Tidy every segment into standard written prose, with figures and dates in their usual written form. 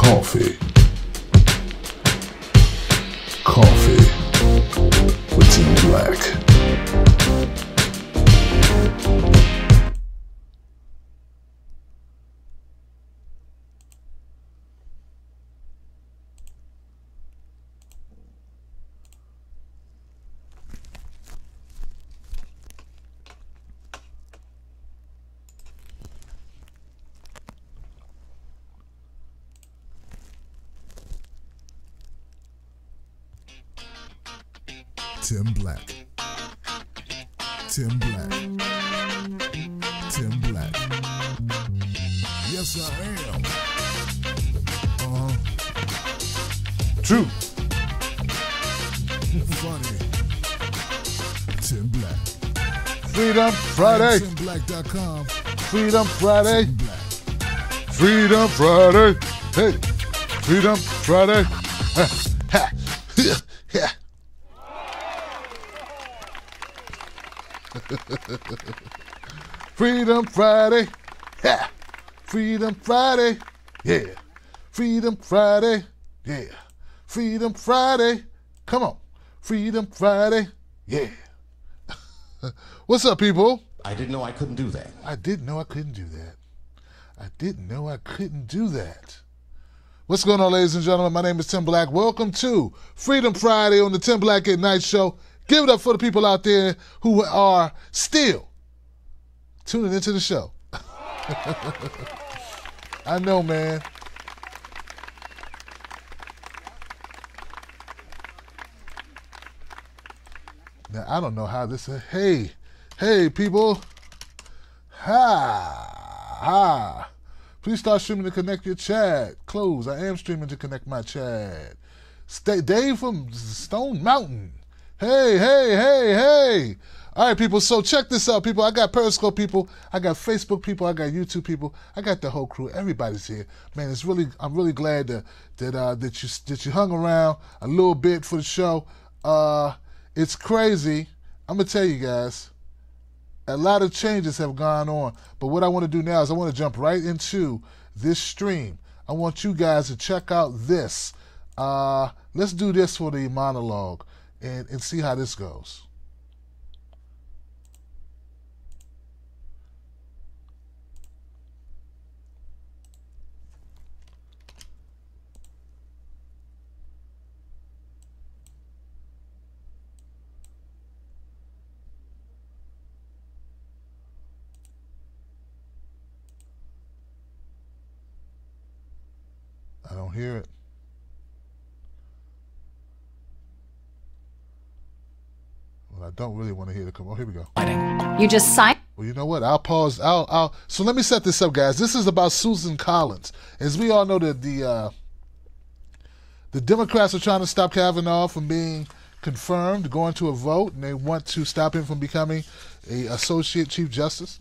Coffee with Tim Black. Tim Black. Tim Black. Tim Black. Yes, I am. True. Funny. Tim Black. Freedom Friday. TimBlack.com. Freedom Friday. Tim Black. Freedom Friday. Hey. Freedom Friday. Ha. Ha. Ha. Freedom Friday, yeah. Freedom Friday, yeah. Freedom Friday, yeah. Freedom Friday, come on. Freedom Friday, yeah. What's up, people? I didn't know I couldn't do that. I didn't know I couldn't do that. I didn't know I couldn't do that. What's going on, ladies and gentlemen? My name is Tim Black. Welcome to Freedom Friday on the Tim Black at Night Show. Give it up for the people out there who are still tuning into the show. I know, man. Now, I don't know how this is. Hey, people. Ha. Please start streaming to connect your chat. Close. I am streaming to connect my chat. Dave from Stone Mountain. Hey. All right, people, so check this out, people. I got Periscope people. I got Facebook people. I got YouTube people. I got the whole crew. Everybody's here. Man, I'm really glad that you hung around a little bit for the show. It's crazy. I'm going to tell you guys, a lot of changes have gone on. But what I want to do now is I want to jump right into this stream. I want you guys to check out this. Let's do this for the monologue. And see how this goes. I don't hear it. I don't really want to hear the come. Oh, here we go. You just sign. Well, you know what? I'll pause. So let me set this up, guys. This is about Susan Collins. As we all know, that the Democrats are trying to stop Kavanaugh from being confirmed, going to a vote, and they want to stop him from becoming a associate chief justice.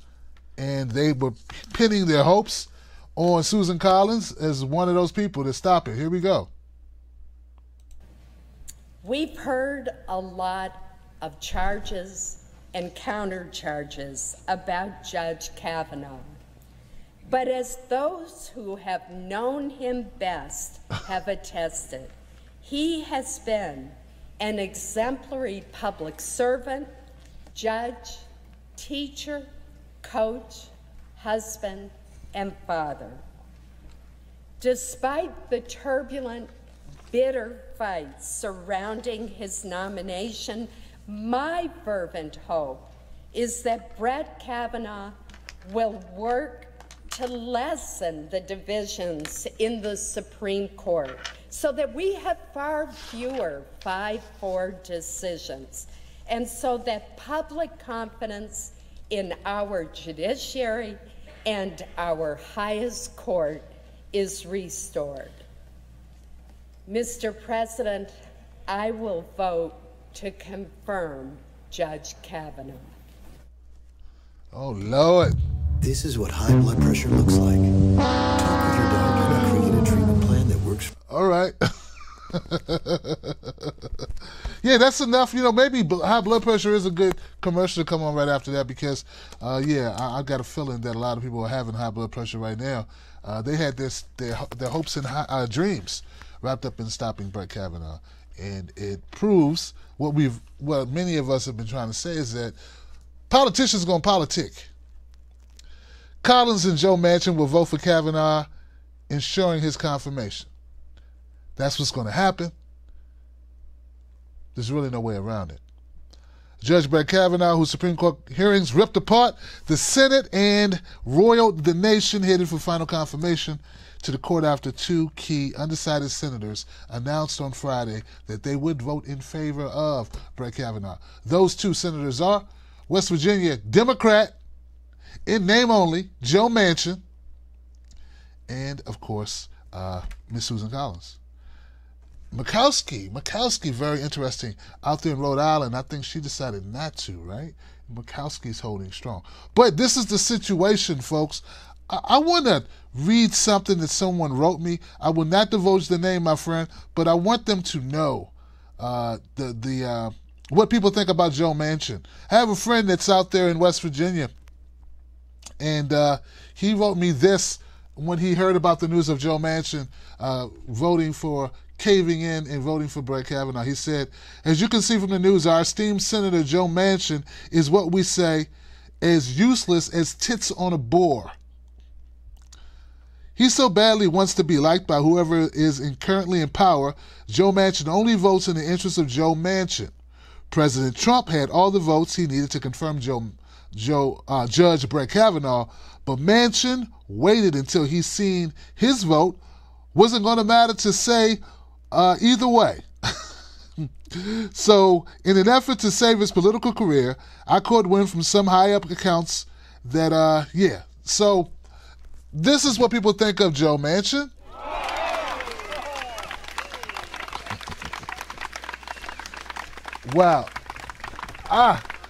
And they were pinning their hopes on Susan Collins as one of those people to stop it. Here we go. We've heard a lot of charges and counter charges about Judge Kavanaugh. But as those who have known him best have attested, he has been an exemplary public servant, judge, teacher, coach, husband, and father. Despite the turbulent, bitter fights surrounding his nomination, my fervent hope is that Brett Kavanaugh will work to lessen the divisions in the Supreme Court so that we have far fewer 5-4 decisions, and so that public confidence in our judiciary and our highest court is restored. Mr. President, I will vote to confirm Judge Kavanaugh. Oh, Lord. This is what high blood pressure looks like. Talk with your doctor and create a treatment plan that works. All right. Yeah, that's enough. You know, maybe high blood pressure is a good commercial to come on right after that because, yeah, I got a feeling that a lot of people are having high blood pressure right now. They had their hopes and dreams wrapped up in stopping Brett Kavanaugh, and it proves what many of us have been trying to say is that politicians gonna politic. Collins and Joe Manchin will vote for Kavanaugh, ensuring his confirmation. That's what's going to happen. There's really no way around it. Judge Brett Kavanaugh, whose Supreme Court hearings ripped apart the Senate and roiled the nation, headed for final confirmation to the court after two key undecided senators announced on Friday that they would vote in favor of Brett Kavanaugh. Those two senators are West Virginia Democrat, in name only, Joe Manchin, and, of course, Miss Susan Collins. Murkowski, very interesting, out there in Rhode Island. I think she decided not to, right? Murkowski's holding strong. But this is the situation, folks. I want to read something that someone wrote me. I will not divulge the name, my friend, but I want them to know what people think about Joe Manchin. I have a friend that's out there in West Virginia, and he wrote me this when he heard about the news of Joe Manchin caving in and voting for Brett Kavanaugh. He said, as you can see from the news, our esteemed Senator Joe Manchin is what we say as useless as tits on a boar. He so badly wants to be liked by whoever is currently in power. Joe Manchin only votes in the interest of Joe Manchin. President Trump had all the votes he needed to confirm Judge Brett Kavanaugh, but Manchin waited until he seen his vote wasn't going to matter to say either way. So, in an effort to save his political career, I caught wind from some high-up accounts that, So, this is what people think of Joe Manchin. Wow.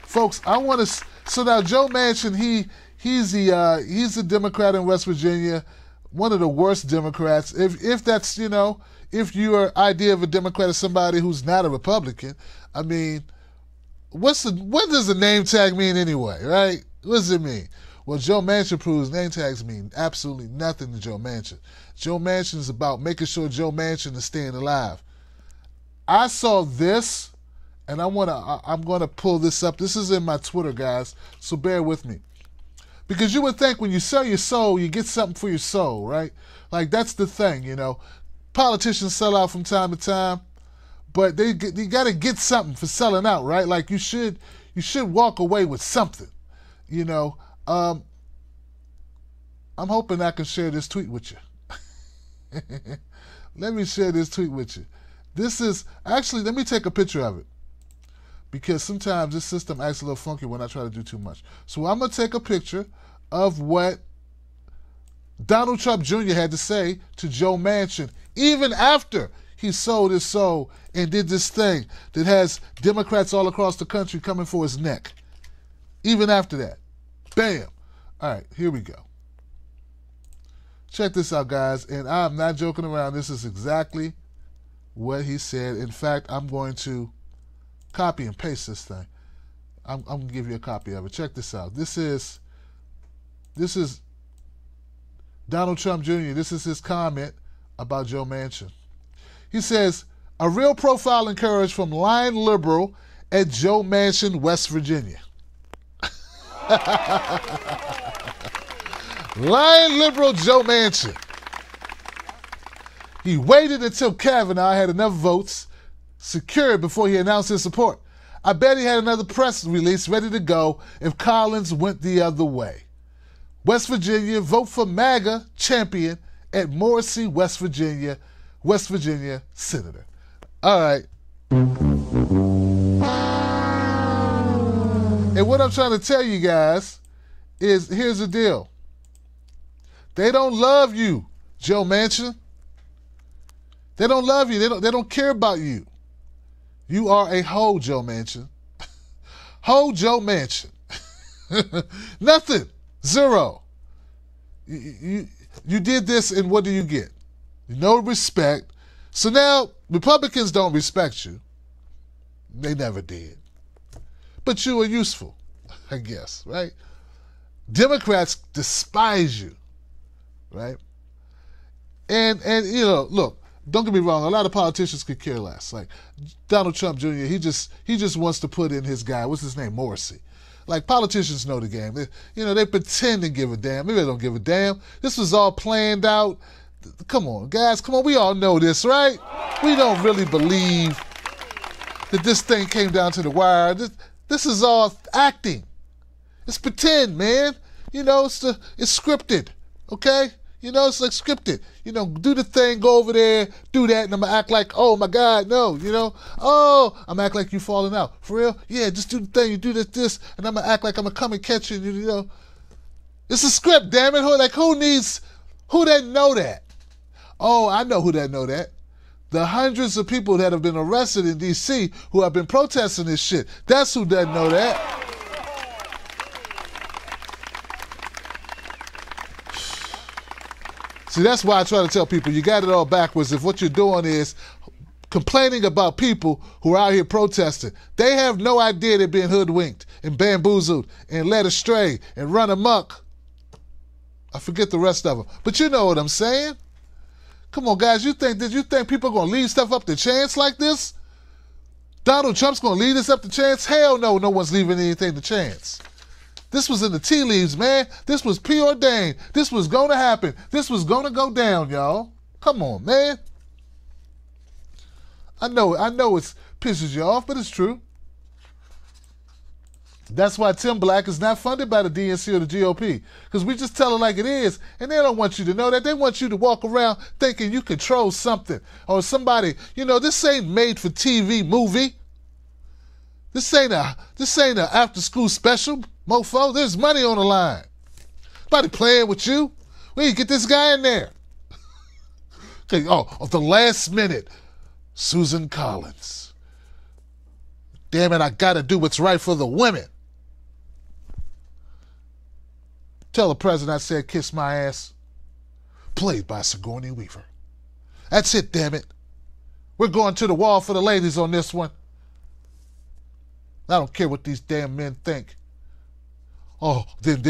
Folks, I want to... So now Joe Manchin, he's a Democrat in West Virginia, one of the worst Democrats. If that's, if your idea of a Democrat is somebody who's not a Republican, I mean, what does the name tag mean anyway, right? What does it mean? Well, Joe Manchin proves name tags mean absolutely nothing to Joe Manchin. Joe Manchin is about making sure Joe Manchin is staying alive. I saw this, and I'm gonna pull this up. This is in my Twitter, guys, so bear with me. Because you would think when you sell your soul, you get something for your soul, right? Like, that's the thing, Politicians sell out from time to time, but you got to get something for selling out, right? Like, you should walk away with something, I'm hoping I can share this tweet with you. Let me share this tweet with you. This is, actually, let me take a picture of it, because sometimes this system acts a little funky when I try to do too much. So I'm going to take a picture of what Donald Trump Jr. had to say to Joe Manchin, even after he sold his soul and did this thing that has Democrats all across the country coming for his neck. Even after that. Bam. All right, here we go. Check this out, guys, and I'm not joking around. This is exactly what he said. In fact, I'm going to copy and paste this thing. I'm going to give you a copy of it. Check this out. This is Donald Trump Jr. This is his comment about Joe Manchin. He says, a real profile and courage from lying liberal at Joe Manchin, West Virginia. Lying liberal Joe Manchin. He waited until Kavanaugh had enough votes secured before he announced his support. I bet he had another press release ready to go if Collins went the other way. West Virginia, vote for MAGA champion at Morrissey, West Virginia senator. All right. And what I'm trying to tell you guys is, here's the deal. They don't love you, Joe Manchin. They don't love you. They don't care about you. You are a hoe, Joe Manchin. Hoe Joe Manchin. Nothing. Zero. You did this, and what do you get? No respect. So now Republicans don't respect you. They never did. But you are useful, I guess, right? Democrats despise you, right? And you know, look, don't get me wrong, a lot of politicians could care less. Like Donald Trump Jr., he just wants to put in his guy, what's his name, Morrissey. Like, politicians know the game. They pretend to give a damn. Maybe they don't give a damn. This was all planned out. Come on, guys, come on. We all know this, right? We don't really believe that this thing came down to the wire. This is all acting. It's pretend, man. You know, it's scripted, okay? You know, it's like scripted. You know, do the thing, go over there, do that, and I'm going to act like, oh, my God, no, you know. Oh, I'm going to act like you falling out. For real? Yeah, just do the thing. You do this, and I'm going to act like I'm going to come and catch you, you know. It's a script, damn it. Who doesn't know that? Oh, I know who doesn't know that. The hundreds of people that have been arrested in D.C. who have been protesting this shit. That's who doesn't know that. See, that's why I try to tell people, you got it all backwards. If what you're doing is complaining about people who are out here protesting, they have no idea they're being hoodwinked and bamboozled and led astray and run amok. I forget the rest of them. But you know what I'm saying? Come on, guys, you think people are going to leave stuff up to chance like this? Donald Trump's going to leave this up to chance? Hell no, no one's leaving anything to chance. This was in the tea leaves, man. This was preordained. This was going to happen. This was going to go down, y'all. Come on, man. I know it pisses you off, but it's true. That's why Tim Black is not funded by the DNC or the GOP, because we just tell it like it is, and they don't want you to know that. They want you to walk around thinking you control something or somebody. You know, this ain't made for TV movie. This ain't a after-school special, mofo. There's money on the line. Nobody playing with you. We need to get this guy in there. Okay, at the last minute, Susan Collins. Damn it, I gotta do what's right for the women. Tell the president I said kiss my ass. Played by Sigourney Weaver. That's it, damn it. We're going to the wall for the ladies on this one. I don't care what these damn men think. Oh, then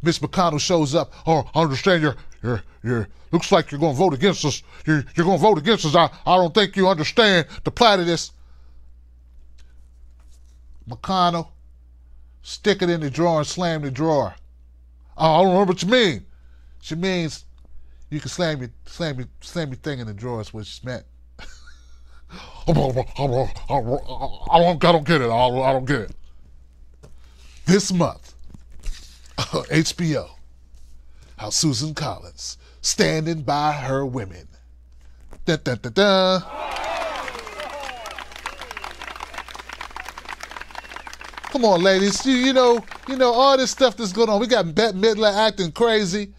Mitch McConnell shows up. Oh, I understand you're looks like you're going to vote against us. You're going to vote against us. I don't think you understand the plight of this. McConnell, stick it in the drawer and slam the drawer. Oh, I don't know what you mean. She means you can slam your thing in the drawer is what she meant. I don't get it. I don't get it. This month, HBO, how Susan Collins standing by her women. Da, da, da, da. Come on, ladies. You know all this stuff that's going on. We got Bette Midler acting crazy.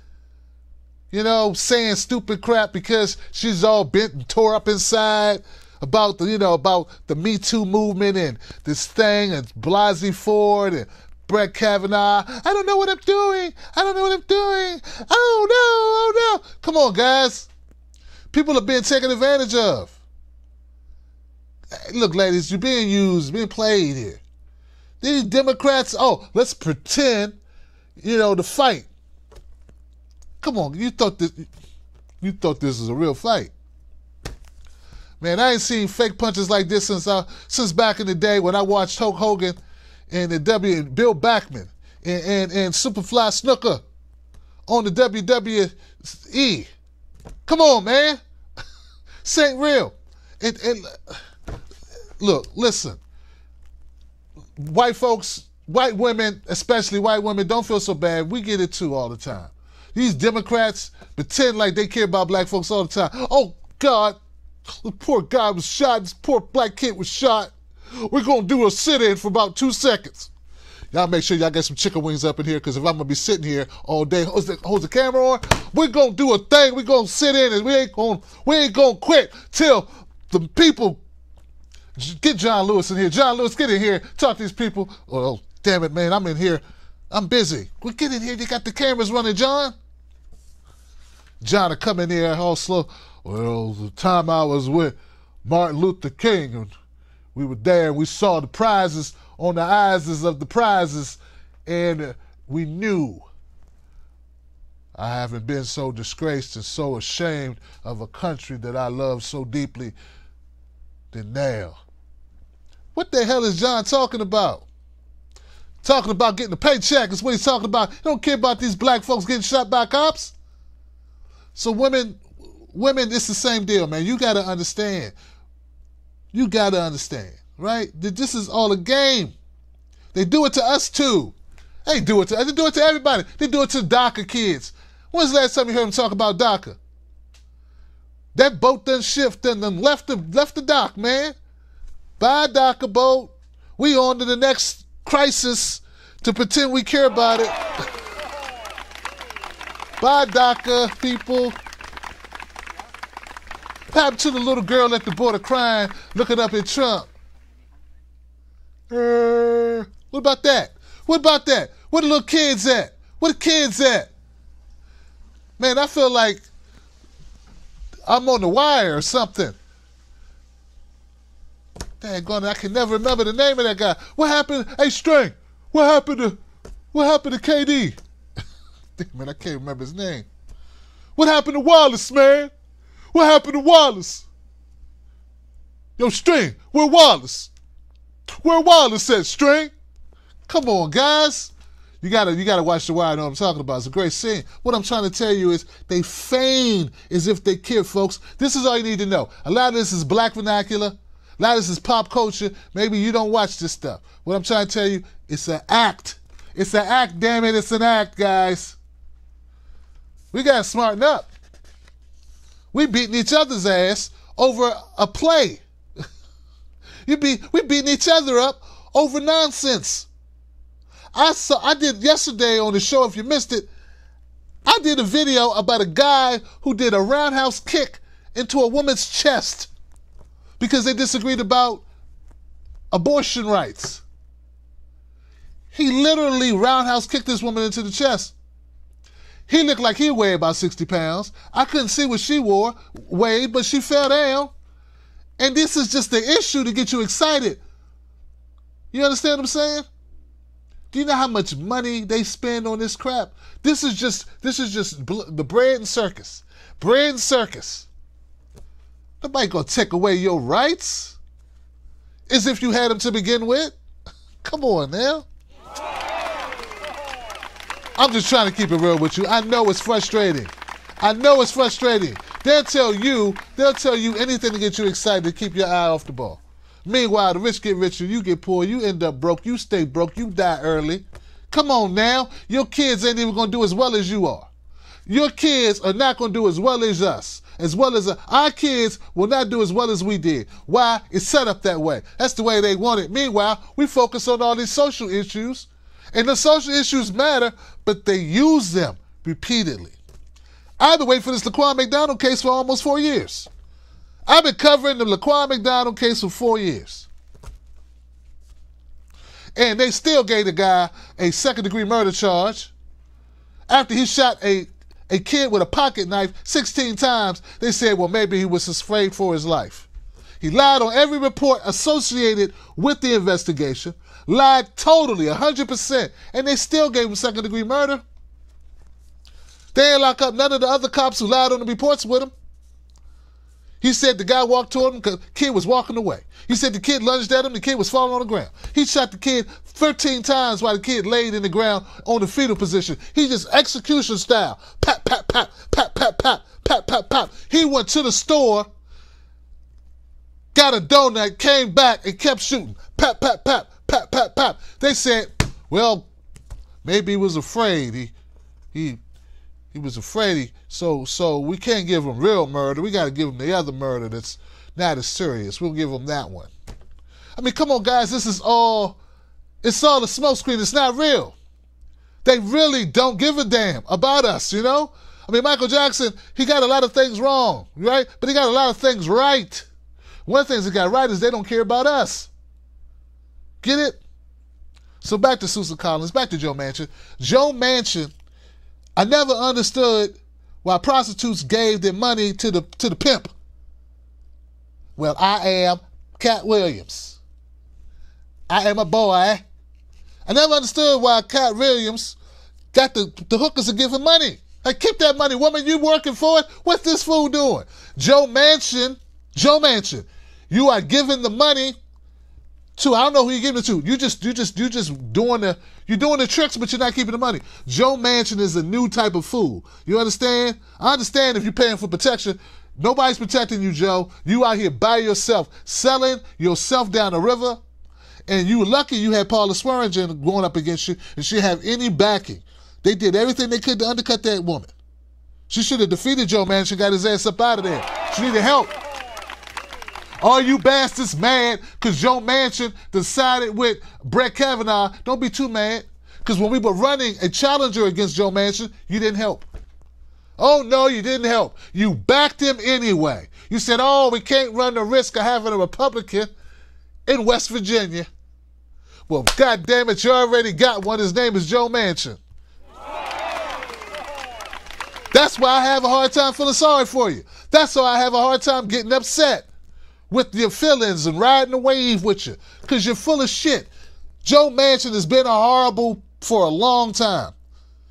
You know, saying stupid crap because she's all bent and tore up inside about the Me Too movement and this thing and Blasey Ford and Brett Kavanaugh. I don't know what I'm doing. Oh no. Come on, guys. People are being taken advantage of. Hey, look, ladies, you're being used, being played here. These Democrats, let's pretend, to fight. Come on, you thought this was a real fight. Man, I ain't seen fake punches like this since back in the day when I watched Hulk Hogan and Bill Backman and Superfly Snooker on the WWE. Come on, man. This ain't real. And look, listen. White folks, white women, especially white women, don't feel so bad. We get it too all the time. These Democrats pretend like they care about black folks all the time. Oh, God, the poor guy was shot. This poor black kid was shot. We're going to do a sit-in for about 2 seconds. Y'all make sure y'all get some chicken wings up in here, because if I'm going to be sitting here all day, hold the camera on, we're going to do a thing. We're going to sit in, and we ain't going to quit till the people. Get John Lewis in here. John Lewis, get in here. Talk to these people. Oh, damn it, man. I'm in here. I'm busy. Well, get in here. You got the cameras running, John. John will come in here all slow. Well, the time I was with Martin Luther King, and we were there, and we saw the prizes on the eyes of the prizes, and we knew I haven't been so disgraced and so ashamed of a country that I love so deeply than now. What the hell is John talking about? Talking about getting a paycheck is what he's talking about. He don't care about these black folks getting shot by cops. So women, it's the same deal, man. You got to understand. You got to understand, right? That this is all a game. They do it to us too. They do it to us. They do it to everybody. They do it to DACA kids. When's the last time you heard them talk about DACA? That boat done shifted and left the dock, man. Buy a DACA boat. We on to the next crisis to pretend we care about it. Buy DACA, people. What happened to the little girl at the border crying, looking up at Trump? What about that? What about that? Where the little kids at? Where the kids at? Man, I feel like I'm on the wire or something. Daggone it, I can never remember the name of that guy. What happened? Hey, String, what happened to KD? Man, I can't remember his name. What happened to Wallace, man? What happened to Wallace? Yo, String, where Wallace? Where Wallace at, String? Come on, guys. You gotta watch The Wire. I know what I'm talking about. It's a great scene. What I'm trying to tell you is they feign as if they care, folks. This is all you need to know. A lot of this is black vernacular. A lot of this is pop culture. Maybe you don't watch this stuff. What I'm trying to tell you, it's an act. It's an act, damn it. It's an act, guys. We gotta smarten up. We beating each other's ass over a play. We beating each other up over nonsense. I did yesterday on the show, if you missed it, I did a video about a guy who did a roundhouse kick into a woman's chest because they disagreed about abortion rights. He literally roundhouse kicked this woman into the chest. He looked like he weighed about 60 pounds. I couldn't see what she weighed, but she fell down. And this is just the issue to get you excited. You understand what I'm saying? Do you know how much money they spend on this crap? This is just the bread and circus. Bread and circus. Nobody gonna take away your rights as if you had them to begin with. Come on now. I'm just trying to keep it real with you. I know it's frustrating. They'll tell you anything to get you excited to keep your eye off the ball. Meanwhile, the rich get richer, you get poor, you end up broke, you stay broke, you die early. Come on now. Your kids ain't even going to do as well as you are. Your kids are not going to do as well as us. Our kids will not do as well as we did. Why? It's set up that way. That's the way they want it. Meanwhile, we focus on all these social issues. And the social issues matter, but they use them repeatedly. I've been waiting for this Laquan McDonald case for almost 4 years. I've been covering the Laquan McDonald case for 4 years. And they still gave the guy a second-degree murder charge. After he shot a kid with a pocket knife 16 times, they said, well, maybe he was afraid for his life. He lied on every report associated with the investigation, lied totally, 100%, and they still gave him second-degree murder. They ain't lock up none of the other cops who lied on the reports with him. He said the guy walked toward him because the kid was walking away. He said the kid lunged at him, the kid was falling on the ground. He shot the kid 13 times while the kid laid in the ground on the fetal position. He just execution style. Pap, pap, pap, pap, pap, pap, pap, pap, pap. He went to the store, got a donut, came back, and kept shooting. Pap, pap, pap, pap, pap, pap. They said, well, maybe he was afraid. He was afraid, so we can't give him real murder. We got to give him the other murder that's not as serious. We'll give him that one. I mean, come on, guys. It's all a smokescreen. It's not real. They really don't give a damn about us, you know? I mean, Michael Jackson, he got a lot of things wrong, right? But he got a lot of things right. One of the things he got right is they don't care about us. Get it? So back to Susan Collins, back to Joe Manchin. Joe Manchin, I never understood why prostitutes gave their money to the pimp. Well, I am Cat Williams. I am a boy. I never understood why Cat Williams got the hookers to give him money. Like, keep that money. Woman, you working for it? What's this fool doing? Joe Manchin, you are giving the money to, I don't know who you're giving it to. You just doing the tricks, but you're not keeping the money. Joe Manchin is a new type of fool. You understand? I understand if you're paying for protection. Nobody's protecting you, Joe. You out here by yourself, selling yourself down the river, and you lucky you had Paula Swearingen going up against you, and she have any backing. They did everything they could to undercut that woman. She should have defeated Joe Manchin, got his ass up out of there. She needed help. All you bastards mad because Joe Manchin decided with Brett Kavanaugh. Don't be too mad, because when we were running a challenger against Joe Manchin, you didn't help. Oh, no, you didn't help. You backed him anyway. You said, oh, we can't run the risk of having a Republican in West Virginia. Well, God damn it, you already got one. His name is Joe Manchin. That's why I have a hard time feeling sorry for you. That's why I have a hard time getting upset with your feelings and riding the wave with you, because you're full of shit. Joe Manchin has been horrible for a long time.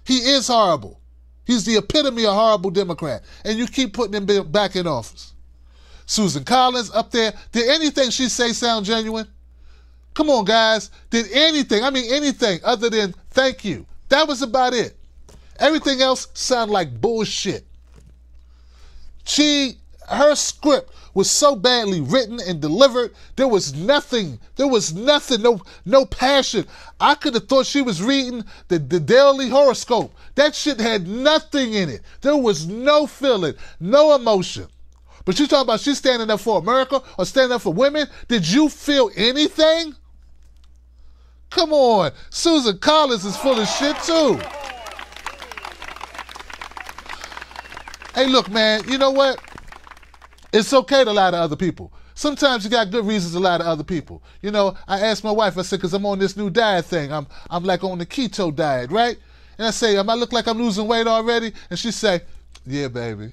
He is horrible. He's the epitome of horrible Democrat, and you keep putting him back in office. Susan Collins up there, did anything she say sound genuine? Come on, guys. Did anything other than thank you? That was about it. Everything else sounded like bullshit. Her script was so badly written and delivered, there was nothing, no passion. I could have thought she was reading the daily horoscope. That shit had nothing in it. There was no feeling, no emotion. But you talking about she's standing up for America or standing up for women? Did you feel anything? Come on. Susan Collins is full of shit too. Hey, look, man, you know what? It's okay to lie to other people. Sometimes you got good reasons to lie to other people. You know, I asked my wife, I said, because I'm on this new diet thing. I'm like on the keto diet, right? And I say, I look like I'm losing weight already? And she say, yeah, baby.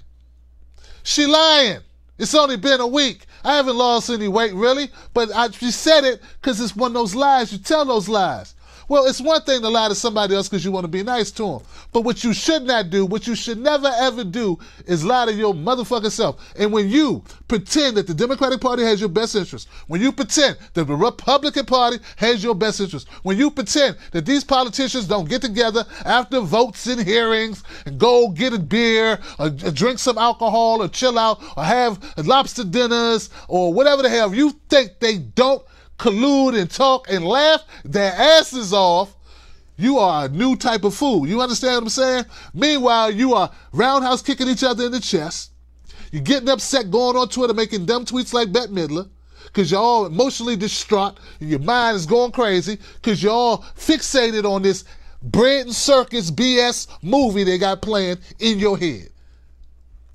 She lying. It's only been a week. I haven't lost any weight, really. But she said it because it's one of those lies. You tell those lies. Well, it's one thing to lie to somebody else because you want to be nice to them. But what you should not do, what you should never ever do, is lie to your motherfucking self. And when you pretend that the Democratic Party has your best interest, when you pretend that the Republican Party has your best interest, when you pretend that these politicians don't get together after votes and hearings and go get a beer or drink some alcohol or chill out or have lobster dinners or whatever the hell, you think they don't collude and talk and laugh their asses off, you are a new type of fool. You understand what I'm saying? Meanwhile, you are roundhouse kicking each other in the chest. You're getting upset, going on Twitter, making dumb tweets like Bette Midler, because you're all emotionally distraught and your mind is going crazy because you're all fixated on this bread and circus BS movie they got playing in your head.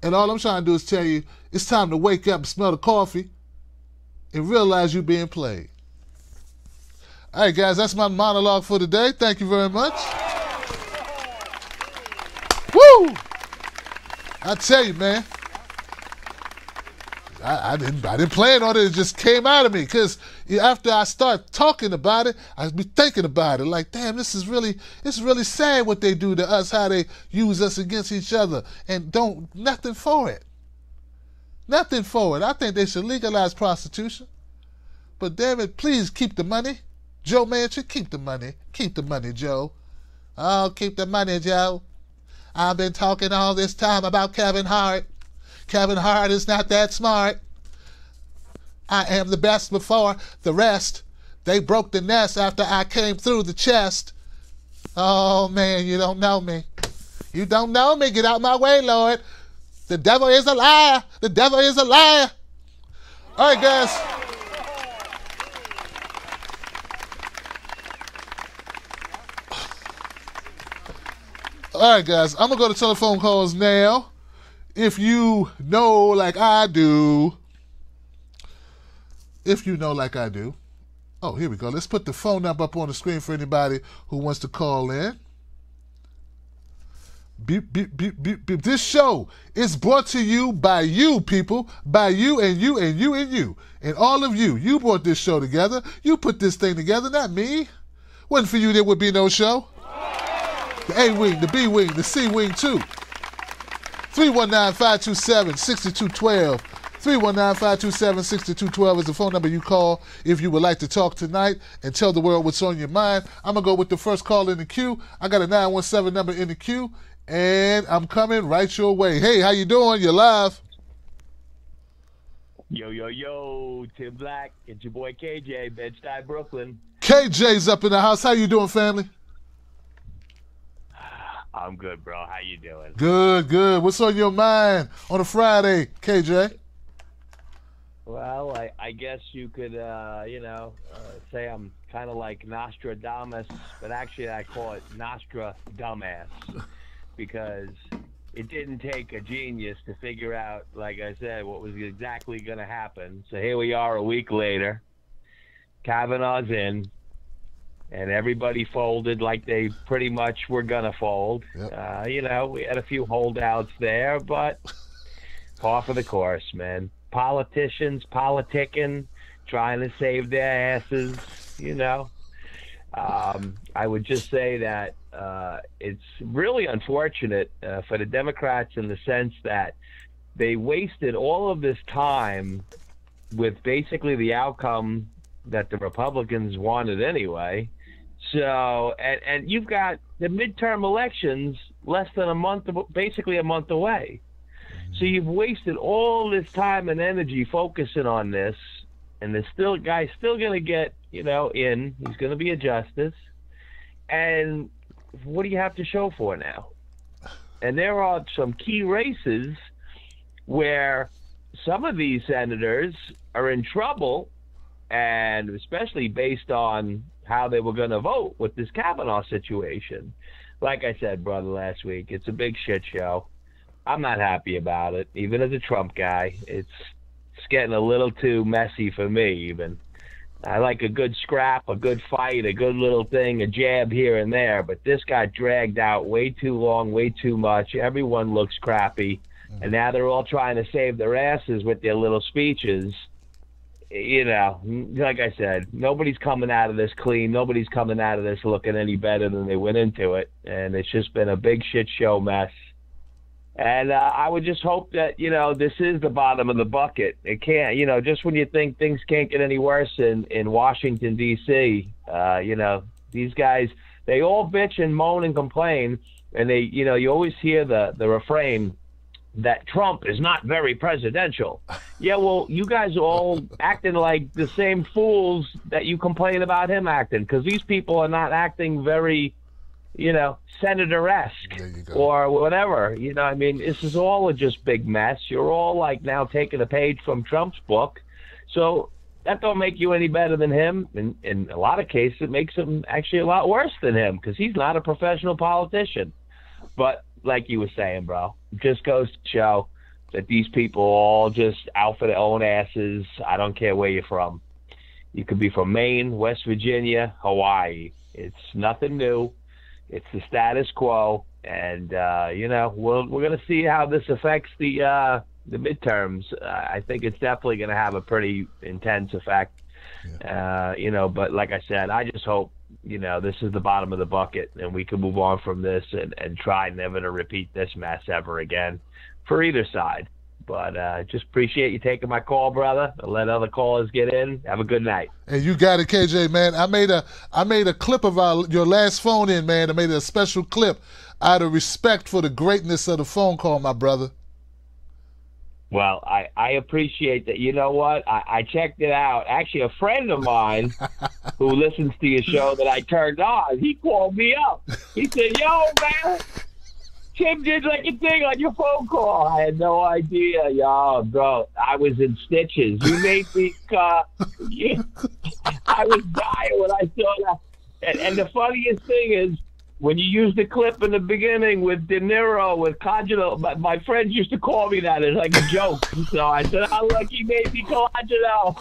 And all I'm trying to do is tell you, it's time to wake up and smell the coffee and realize you're being played. All right, guys, that's my monologue for today. Thank you very much. Woo! I tell you, man, I didn't plan on it. It just came out of me because after I start talking about it, I be thinking about it. Like, damn, it's really sad what they do to us, how they use us against each other, and nothing for it. Nothing for it. I think they should legalize prostitution. But damn it, please keep the money. Joe Manchin, keep the money. Keep the money, Joe. Oh, keep the money, Joe. I've been talking all this time about Kevin Hart. Kevin Hart is not that smart. I am the best before the rest. They broke the nest after I came through the chest. Oh, man, you don't know me. You don't know me. Get out my way, Lord. The devil is a liar. The devil is a liar. All right, guys. All right, guys. I'm going to go to telephone calls now. If you know like I do. Oh, here we go. Let's put the phone number up on the screen for anybody who wants to call in. Beep, beep, beep, beep, beep. This show is brought to you by you, people. By you and you and you and you. And all of you. You brought this show together. You put this thing together, not me. Wasn't for you, there would be no show. The A wing, the B wing, the C wing too. 319-527-6212. 319-527-6212 is the phone number you call if you would like to talk tonight and tell the world what's on your mind. I'm going to go with the first call in the queue. I got a 917 number in the queue, and I'm coming right your way. Hey, how you doing? You're live. Yo, yo, yo, Tim Black. It's your boy KJ, Bed-Stuy, Brooklyn. KJ's up in the house. How you doing, family? I'm good, bro. How you doing? Good, good. What's on your mind on a Friday, KJ? Well, I guess you could, say I'm kind of like Nostradamus, but actually I call it Nostra Dumbass, because it didn't take a genius to figure out, like I said, what was exactly going to happen. So here we are a week later. Kavanaugh's in, and everybody folded like they pretty much were going to fold. Yep. We had a few holdouts there, but par for the course, man. Politicians politicking, trying to save their asses, I would just say that it's really unfortunate for the Democrats in the sense that they wasted all of this time with basically the outcome that the Republicans wanted anyway. So, and you've got the midterm elections less than basically a month away. So you've wasted all this time and energy focusing on this, and the guy's still going to get, in. He's going to be a justice. And what do you have to show for now? And there are some key races where some of these senators are in trouble, and especially based on how they were going to vote with this Kavanaugh situation. Like I said, brother, last week, it's a big shit show. I'm not happy about it, even as a Trump guy. It's getting a little too messy for me, even. I like a good scrap, a good fight, a good little thing, a jab here and there, but this got dragged out way too long, way too much. Everyone looks crappy, and now they're all trying to save their asses with their little speeches. Like I said, nobody's coming out of this clean. Nobody's coming out of this looking any better than they went into it, and it's just been a big shit show mess. And I would just hope that, this is the bottom of the bucket. It can't, just when you think things can't get any worse in Washington, D.C., these guys, they all bitch and moan and complain. And they, you always hear the refrain that Trump is not very presidential. Yeah, well, you guys are all acting like the same fools that you complain about him acting, because these people are not acting very, senator-esque or whatever. This is all a just big mess. You're all like now taking a page from Trump's book. So that don't make you any better than him. In a lot of cases, it makes him actually a lot worse than him, because he's not a professional politician. But like you were saying, bro, it just goes to show that these people all just out for their own asses. I don't care where you're from. You could be from Maine, West Virginia, Hawaii. It's nothing new. It's the status quo, and we're going to see how this affects the midterms. I think it's definitely going to have a pretty intense effect. Yeah. But like I said, I just hope this is the bottom of the bucket, and we can move on from this and try never to repeat this mess ever again for either side. But just appreciate you taking my call, brother. I'll let other callers get in. Have a good night. Hey, you got it, KJ, man. I made a clip of your last phone in, man. I made a special clip out of respect for the greatness of the phone call, my brother. Well, I appreciate that. You know what? I checked it out. Actually, a friend of mine who listens to your show that I turned on, he called me up. He said, yo, man, Tim did like a thing on your phone call. I had no idea, y'all, bro. I was in stitches. You made me. I was dying when I saw that. And the funniest thing is, when you use the clip in the beginning with De Niro, with Congelo, my friends used to call me that as like a joke. So I said, "How lucky he made me Congelo."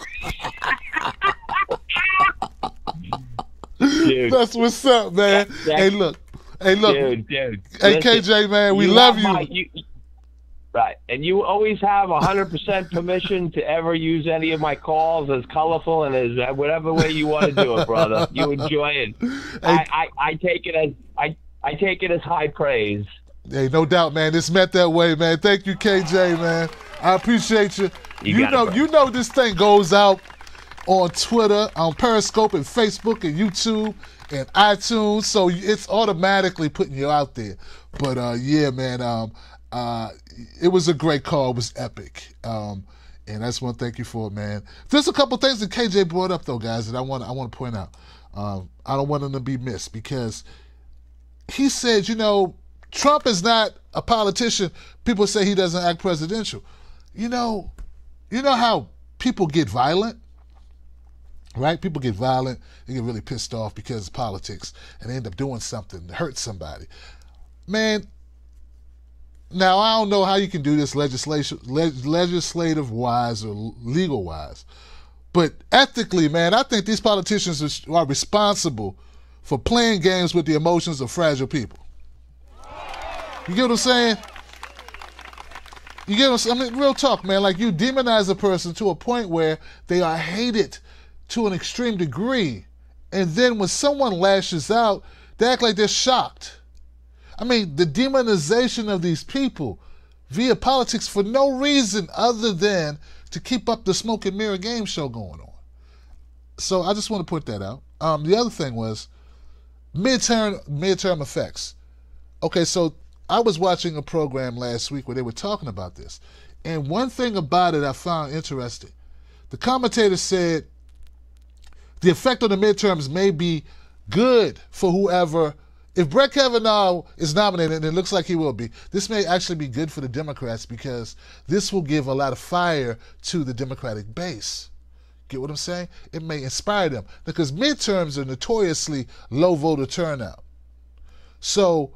Dude, that's what's up, man. Hey, look. Dude. Hey, listen, KJ, man, we love you. Right, and you always have 100% permission to ever use any of my calls as colorful and as whatever way you want to do it, brother. You enjoy it. I take it as high praise. Hey, no doubt, man. It's meant that way, man. Thank you, KJ, man. I appreciate you. You know this thing goes out on Twitter, on Periscope, and Facebook, and YouTube, and iTunes, so it's automatically putting you out there. But yeah, man, it was a great call. It was epic, and I just want to thank you for it, man. There's a couple things that KJ brought up, though, guys, that I want to point out. I don't want them to be missed, because he said, Trump is not a politician. People say he doesn't act presidential. You know how people get violent, right? People get violent. They get really pissed off because of politics, and they end up doing something to hurt somebody. Man, now I don't know how you can do this legislative-wise or legal-wise, but ethically, man, I think these politicians are responsible for playing games with the emotions of fragile people. You get what I'm saying? You get what I'm saying? I mean, real talk, man. Like, you demonize a person to a point where they are hated to an extreme degree. And then when someone lashes out, they act like they're shocked. I mean, the demonization of these people via politics for no reason other than to keep up the smoke and mirror game show going on. So I just want to put that out. The other thing was midterm effects. Okay, so I was watching a program last week where they were talking about this. And one thing about it I found interesting. The commentator said the effect on the midterms may be good for whoever. If Brett Kavanaugh is nominated, and it looks like he will be, this may actually be good for the Democrats, because this will give a lot of fire to the Democratic base. Get what I'm saying? It may inspire them, because midterms are notoriously low voter turnout. So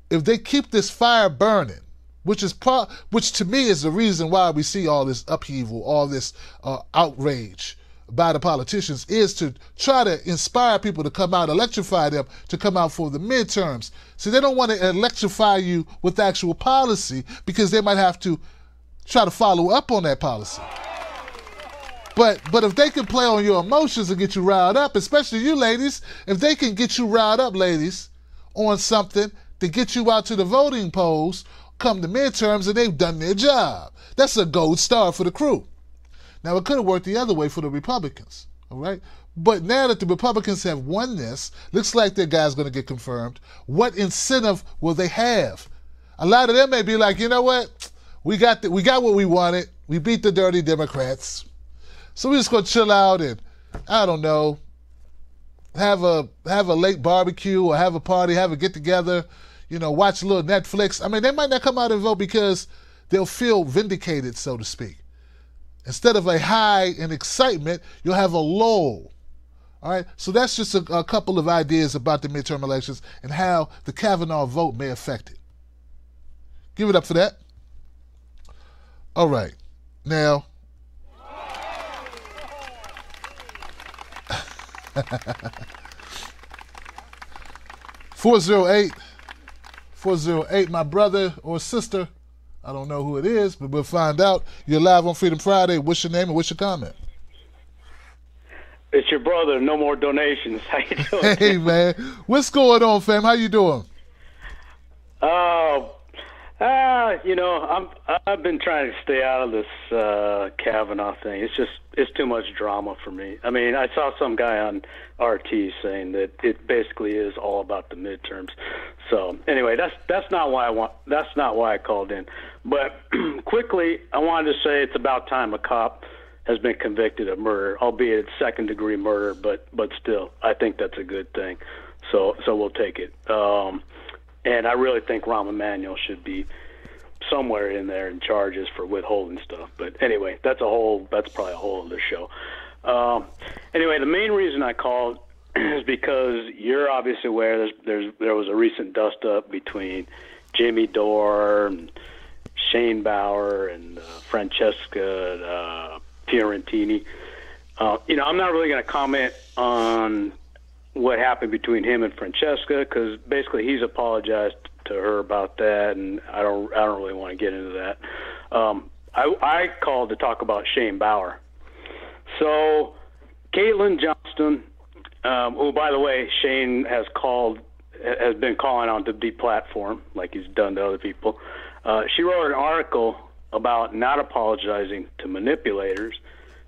if they keep this fire burning, which to me is the reason why we see all this upheaval, all this outrage by the politicians, is to try to inspire people to come out, electrify them to come out for the midterms. So they don't want to electrify you with actual policy, because they might have to try to follow up on that policy. But if they can play on your emotions and get you riled up, especially you ladies, if they can get you riled up, ladies, on something to get you out to the voting polls come the midterms, and they've done their job. That's a gold star for the crew. Now, it could have worked the other way for the Republicans, all right? But now that the Republicans have won this, looks like their guy's going to get confirmed. What incentive will they have? A lot of them may be like, you know what? We got what we wanted. We beat the dirty Democrats. So we're just going to chill out and, I don't know, have a late barbecue or have a party, have a get-together, watch a little Netflix. I mean, they might not come out and vote because they'll feel vindicated, so to speak. Instead of a high in excitement, you'll have a lull. All right? So that's just a couple of ideas about the midterm elections and how the Kavanaugh vote may affect it. Give it up for that. All right. Now, $408, my brother or sister, I don't know who it is, but we'll find out. You're live on Freedom Friday. What's your name and what's your comment? It's your brother. No more donations. How you doing? Hey, man. What's going on, fam? How you doing? I've been trying to stay out of this Kavanaugh thing. It's too much drama for me. I mean, I saw some guy on RT saying that it basically is all about the midterms. So anyway, that's not why I called in. But quickly, I wanted to say it's about time a cop has been convicted of murder, albeit it's second-degree murder, but still, I think that's a good thing. So we'll take it. And I really think Rahm Emanuel should be somewhere in there in charges for withholding stuff. But anyway, that's probably a whole other show. Anyway, the main reason I called is because you're obviously aware there was a recent dust-up between Jimmy Dore and Shane Bauer and Francesca Fiorentini. I'm not really going to comment on what happened between him and Francesca, because basically he's apologized to her about that, and I don't really want to get into that. I called to talk about Shane Bauer. So Caitlin Johnston, who, by the way, Shane has called has been calling on to deplatform like he's done to other people. She wrote an article about not apologizing to manipulators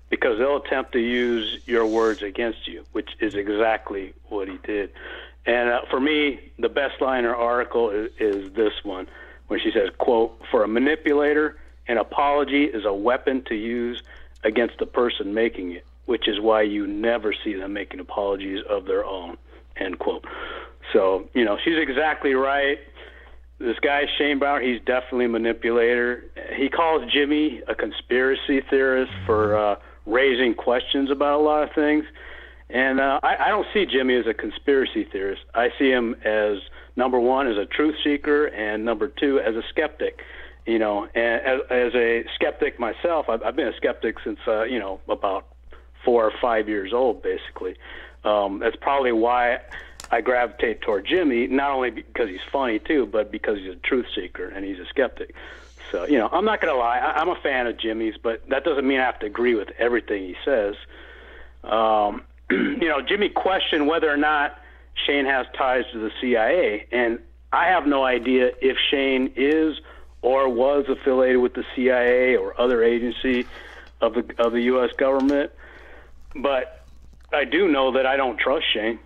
because they'll attempt to use your words against you, which is exactly what he did. And for me, the best line in her article is this one, where she says, quote, "For a manipulator, an apology is a weapon to use against the person making it, which is why you never see them making apologies of their own," end quote. So, she's exactly right. This guy, Shane Bauer, he's definitely a manipulator. He calls Jimmy a conspiracy theorist for raising questions about a lot of things. And I don't see Jimmy as a conspiracy theorist. I see him as, number one, as a truth seeker, and number two, as a skeptic. And as a skeptic myself, I've been a skeptic since, about 4 or 5 years old, basically. That's probably why I gravitate toward Jimmy, not only because he's funny, too, but because he's a truth seeker and he's a skeptic. So, I'm not going to lie. I'm a fan of Jimmy's, but that doesn't mean I have to agree with everything he says. Jimmy questioned whether or not Shane has ties to the CIA, and I have no idea if Shane is or was affiliated with the CIA or other agency of the U.S. government, but I do know that I don't trust Shane.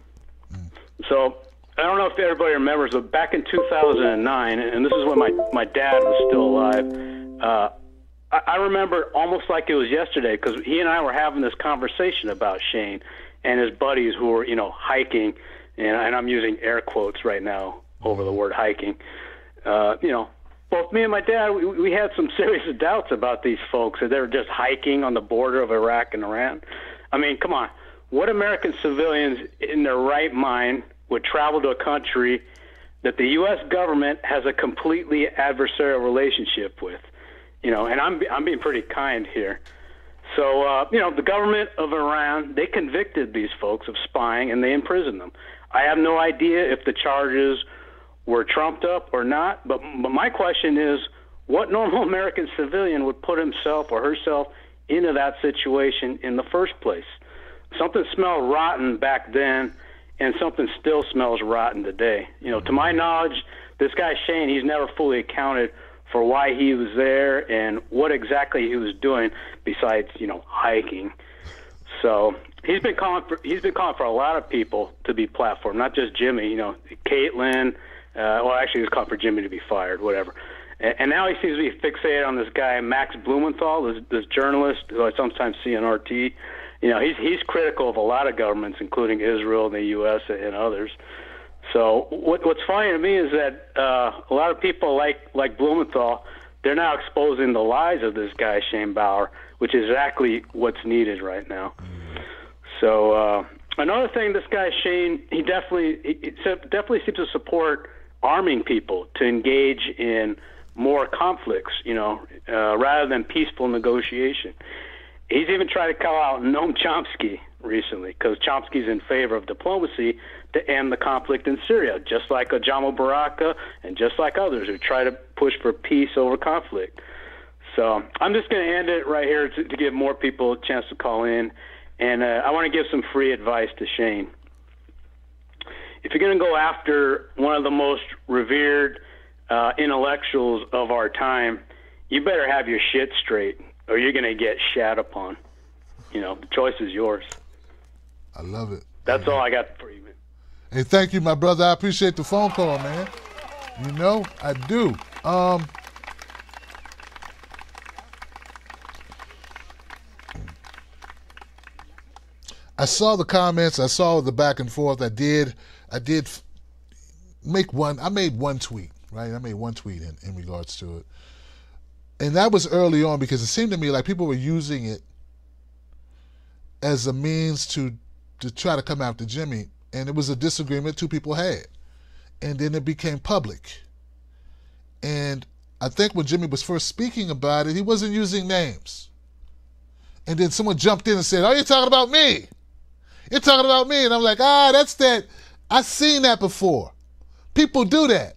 So I don't know if everybody remembers, but back in 2009, and this is when my dad was still alive, I remember almost like it was yesterday, because he and I were having this conversation about Shane and his buddies who were, hiking, and I'm using air quotes right now over the word hiking. Both me and my dad, we had some serious doubts about these folks, that they were just hiking on the border of Iraq and Iran. I mean, come on. What American civilians in their right mind would travel to a country that the U.S. government has a completely adversarial relationship with? And I'm being pretty kind here. So, the government of Iran, they convicted these folks of spying, and they imprisoned them. I have no idea if the charges were trumped up or not, but my question is, what normal American civilian would put himself or herself into that situation in the first place? Something smelled rotten back then, and something still smells rotten today. To my knowledge, this guy Shane, he's never fully accounted for why he was there and what exactly he was doing besides, hiking. So he's been calling for a lot of people to be platformed, not just Jimmy. Caitlin. Actually, he was calling for Jimmy to be fired, whatever. And now he seems to be fixated on this guy Max Blumenthal, this journalist who I sometimes see on RT. He's critical of a lot of governments, including Israel and the U.S. and others. So what's funny to me is that a lot of people like Blumenthal, they're now exposing the lies of this guy Shane Bauer, which is exactly what's needed right now. So another thing, this guy Shane, he definitely seems to support arming people to engage in more conflicts, rather than peaceful negotiation. He's even tried to call out Noam Chomsky recently, because Chomsky's in favor of diplomacy to end the conflict in Syria, just like Ajamo Baraka and just like others who try to push for peace over conflict. So I'm just going to end it right here to give more people a chance to call in, and I want to give some free advice to Shane. If you're going to go after one of the most revered intellectuals of our time, you better have your shit straight, or you're going to get shat upon. The choice is yours. I love it. That's all I got for you, man. Hey, thank you, my brother. I appreciate the phone call, man. I do. I saw the comments. I saw the back and forth. I did make one. I made one tweet, right? I made one tweet in regards to it. And that was early on, because it seemed to me like people were using it as a means to try to come after Jimmy. And it was a disagreement two people had. And then it became public. And I think when Jimmy was first speaking about it, he wasn't using names. And then someone jumped in and said, "Oh, you're talking about me. You're talking about me." And I'm like, that's that. I've seen that before. People do that.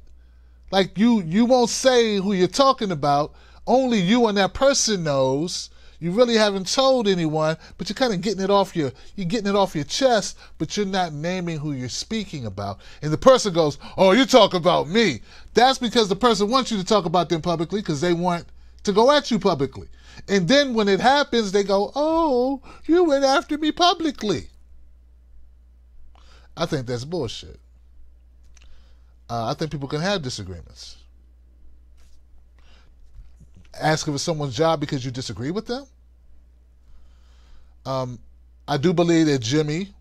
Like you won't say who you're talking about. Only you and that person knows. You really haven't told anyone, but you're kind of getting it off your chest, but you're not naming who you're speaking about. And the person goes, "Oh, you talk about me." That's because the person wants you to talk about them publicly because they want to go at you publicly. And then when it happens, they go, "Oh, you went after me publicly." I think that's bullshit. I think people can have disagreements. Asking for someone's job because you disagree with them. I do believe that Jimmy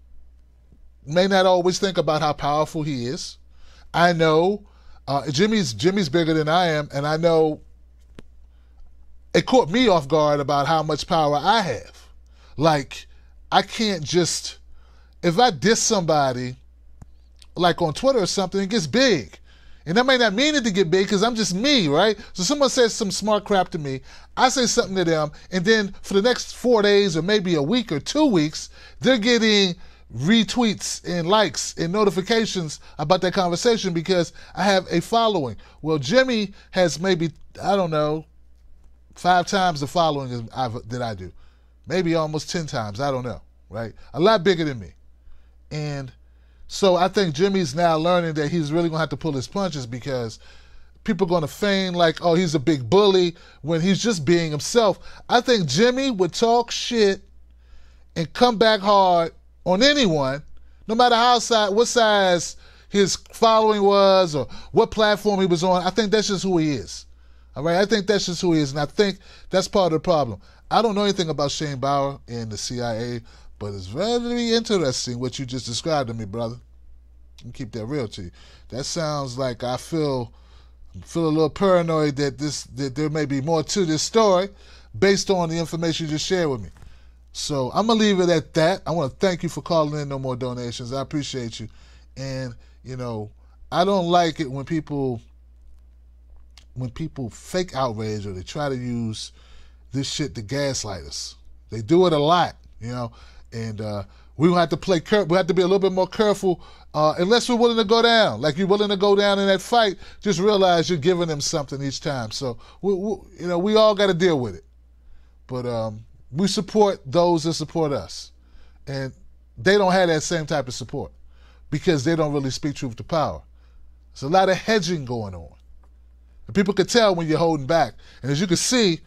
may not always think about how powerful he is. I know Jimmy's bigger than I am, and I know it caught me off guard about how much power I have. Like, I can't just, if I diss somebody, like on Twitter or something, it gets big. And I may not mean it to get big because I'm just me, right? So someone says some smart crap to me, I say something to them, and then for the next 4 days or maybe a week or 2 weeks, they're getting retweets and likes and notifications about that conversation because I have a following. Well, Jimmy has maybe, I don't know, 5 times the following that I do. Maybe almost 10 times, I don't know, right? A lot bigger than me. And so I think Jimmy's now learning that he's really going to have to pull his punches because people are going to feign like, oh, he's a big bully when he's just being himself. I think Jimmy would talk shit and come back hard on anyone, no matter what size his following was or what platform he was on. I think that's just who he is. All right, I think that's just who he is, and I think that's part of the problem. I don't know anything about Shane Bauer and the CIA, but it's very interesting what you just described to me, brother. I'll keep that real to you. That sounds like I feel a little paranoid that there may be more to this story based on the information you just shared with me. So I'm gonna leave it at that. I want to thank you for calling in. No more donations. I appreciate you. And I don't like it when people fake outrage or they try to use this shit to gaslight us. They do it a lot, and we have to we have to be a little bit more careful unless we're willing to go down. Like, you're willing to go down in that fight, just realize you're giving them something each time. So we all got to deal with it. But we support those that support us, and they don't have that same type of support because they don't really speak truth to power. There's a lot of hedging going on, and people can tell when you're holding back. And as you can see,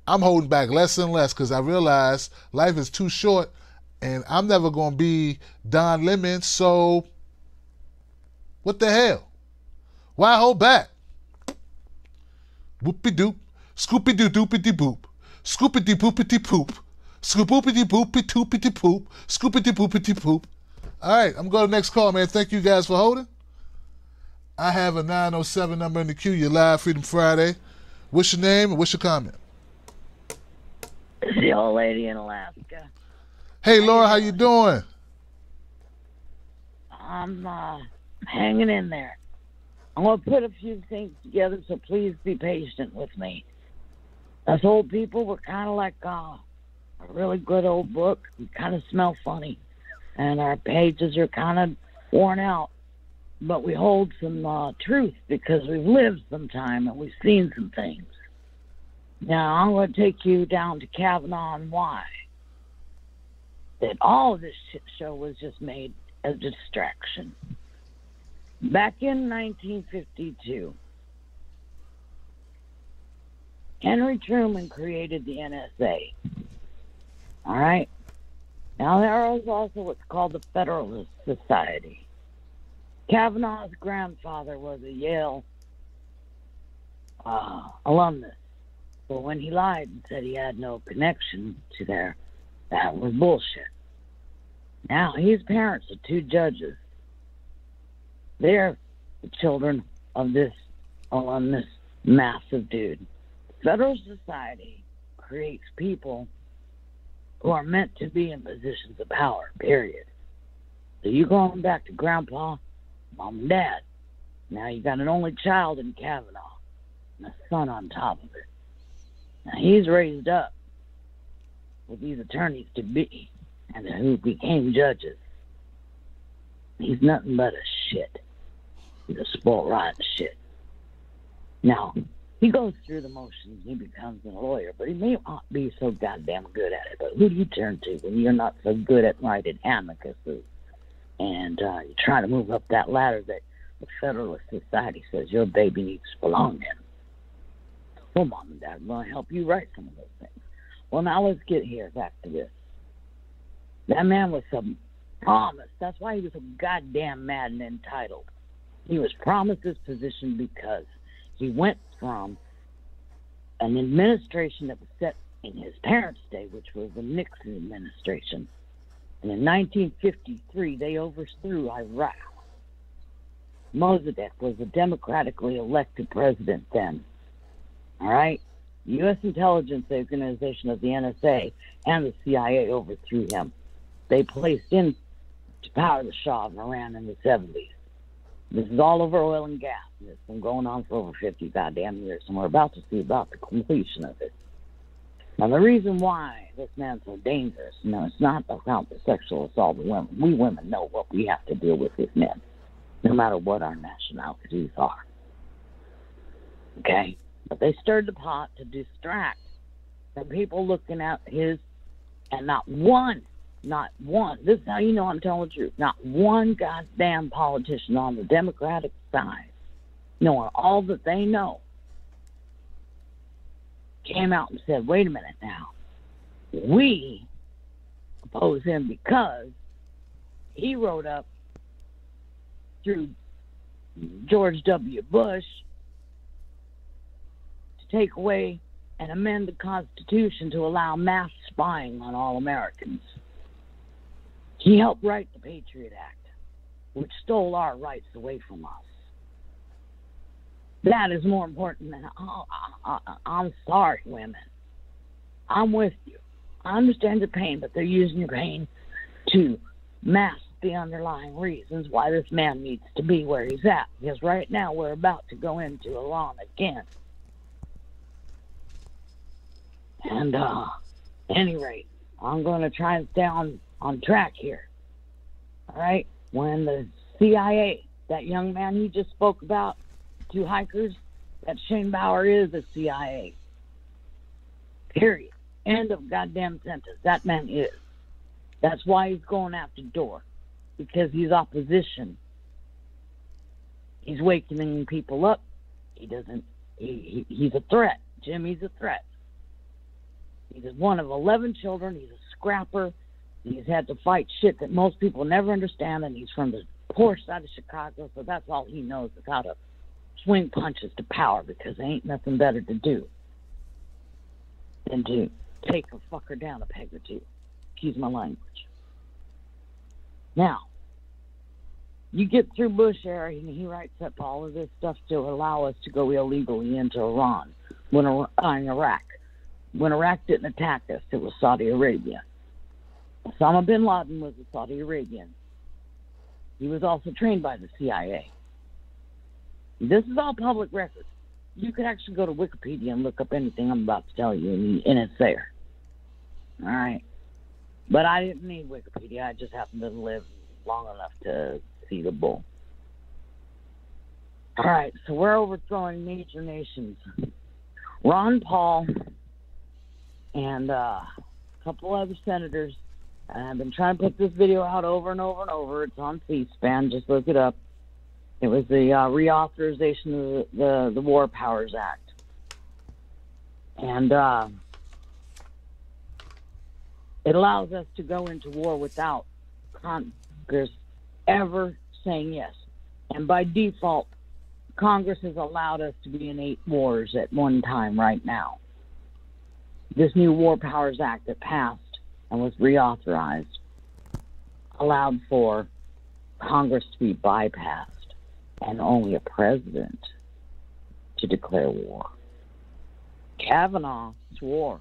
I'm holding back less and less because I realize life is too short and I'm never going to be Don Lemon, so what the hell? Why hold back? Whoopie-doop, scoopity-doopity-boop, scoopity-poopity-poop, scoopity-poopity-poopity-poop, scoopity-poopity-poop. All right, I'm going to the next call, man. Thank you guys for holding. I have a 907 number in the queue. You're live, Freedom Friday. What's your name and what's your comment? It's the old lady in Alaska. Hey, Laura, how you doing? I'm hanging in there. I'm going to put a few things together, so please be patient with me. Us old people, we're kind of like a really good old book. We kind of smell funny, and our pages are kind of worn out. But we hold some truth because we've lived some time and we've seen some things. Now, I'm going to take you down to Kavanaugh and why. That all of this shit show was just made as a distraction. Back in 1952, Henry Truman created the NSA. All right? Now, there was also what's called the Federalist Society. Kavanaugh's grandfather was a Yale alumnus. But when he lied and said he had no connection to there, that was bullshit. Now, he's parents of 2 judges. They're the children of this alumnus, massive dude. Federal Society creates people who are meant to be in positions of power, period. So you going back to Grandpa, Mom and Dad. Now you got an only child in Kavanaugh and a son on top of it. Now he's raised up with these attorneys to be and who became judges. He's nothing but a shit. He's a spoiled rotten shit. Now, He goes through the motions. He becomes a lawyer, but he may not be so goddamn good at it. But who do you turn to when you're not so good at writing amicus's? And you try to move up that ladder that the Federalist Society says your baby needs to belong in. Well, Mom and Dad will help you write some of those things. Well, now let's get here back to this. That man was some promised. That's why he was so goddamn mad and entitled. He was promised this position because he went from an administration that was set in his parents' day, which was the Nixon administration. And in 1953, they overthrew Iraq. Mossadegh was a democratically elected president then. All right? The U.S. intelligence organization of the NSA and the CIA overthrew him. They placed into power the Shah of Iran in the 70s. This is all over oil and gas. And it's been going on for over 50 goddamn years, and we're about to see about the completion of it. Now, the reason why this man's so dangerous, it's not about the sexual assault of women. We women know what we have to deal with men, no matter what our nationalities are. Okay? But they stirred the pot to distract the people looking at his, and not one, this is how you know I'm telling the truth, not one goddamn politician on the Democratic side, knowing all that they know, came out and said, wait a minute now, we oppose him because he wrote up through George W. Bush to take away and amend the Constitution to allow mass spying on all Americans. He helped write the Patriot Act, which stole our rights away from us. That is more important than, I'm sorry, women. I'm with you. I understand your pain, but they're using your pain to mask the underlying reasons why this man needs to be where he's at. Because right now we're about to go into Iran again. And at any rate, I'm going to try and stay on track here. All right? When the CIA, that young man he just spoke about, 2 hikers, that Shane Bauer is the CIA. Period. End of goddamn sentence. That man is. That's why he's going after Dorr. Because he's opposition. He's wakening people up. He's a threat. Jimmy's a threat. He's one of 11 children. He's a scrapper. He's had to fight shit that most people never understand, and he's from the poor side of Chicago, so that's all he knows is how to swing punches to power, because there ain't nothing better to do than to take a fucker down a peg or two. Excuse my language. Now, you get through Bush era, and he writes up all of this stuff to allow us to go illegally into Iran, Iraq. When Iraq didn't attack us, it was Saudi Arabia. Osama bin Laden was a Saudi Arabian. He was also trained by the CIA. This is all public record. You could actually go to Wikipedia and look up anything I'm about to tell you, and it's there. All right? But I didn't need Wikipedia. I just happened to live long enough to see the bull. All right, so we're overthrowing major nations. Ron Paul and a couple other senators. And I've been trying to put this video out over and over and over. It's on C-SPAN. Just look it up. It was the reauthorization of the War Powers Act. And it allows us to go into war without Congress ever saying yes. And by default, Congress has allowed us to be in 8 wars at one time right now. This new War Powers Act that passed and was reauthorized allowed for Congress to be bypassed and only a president to declare war. Kavanaugh swore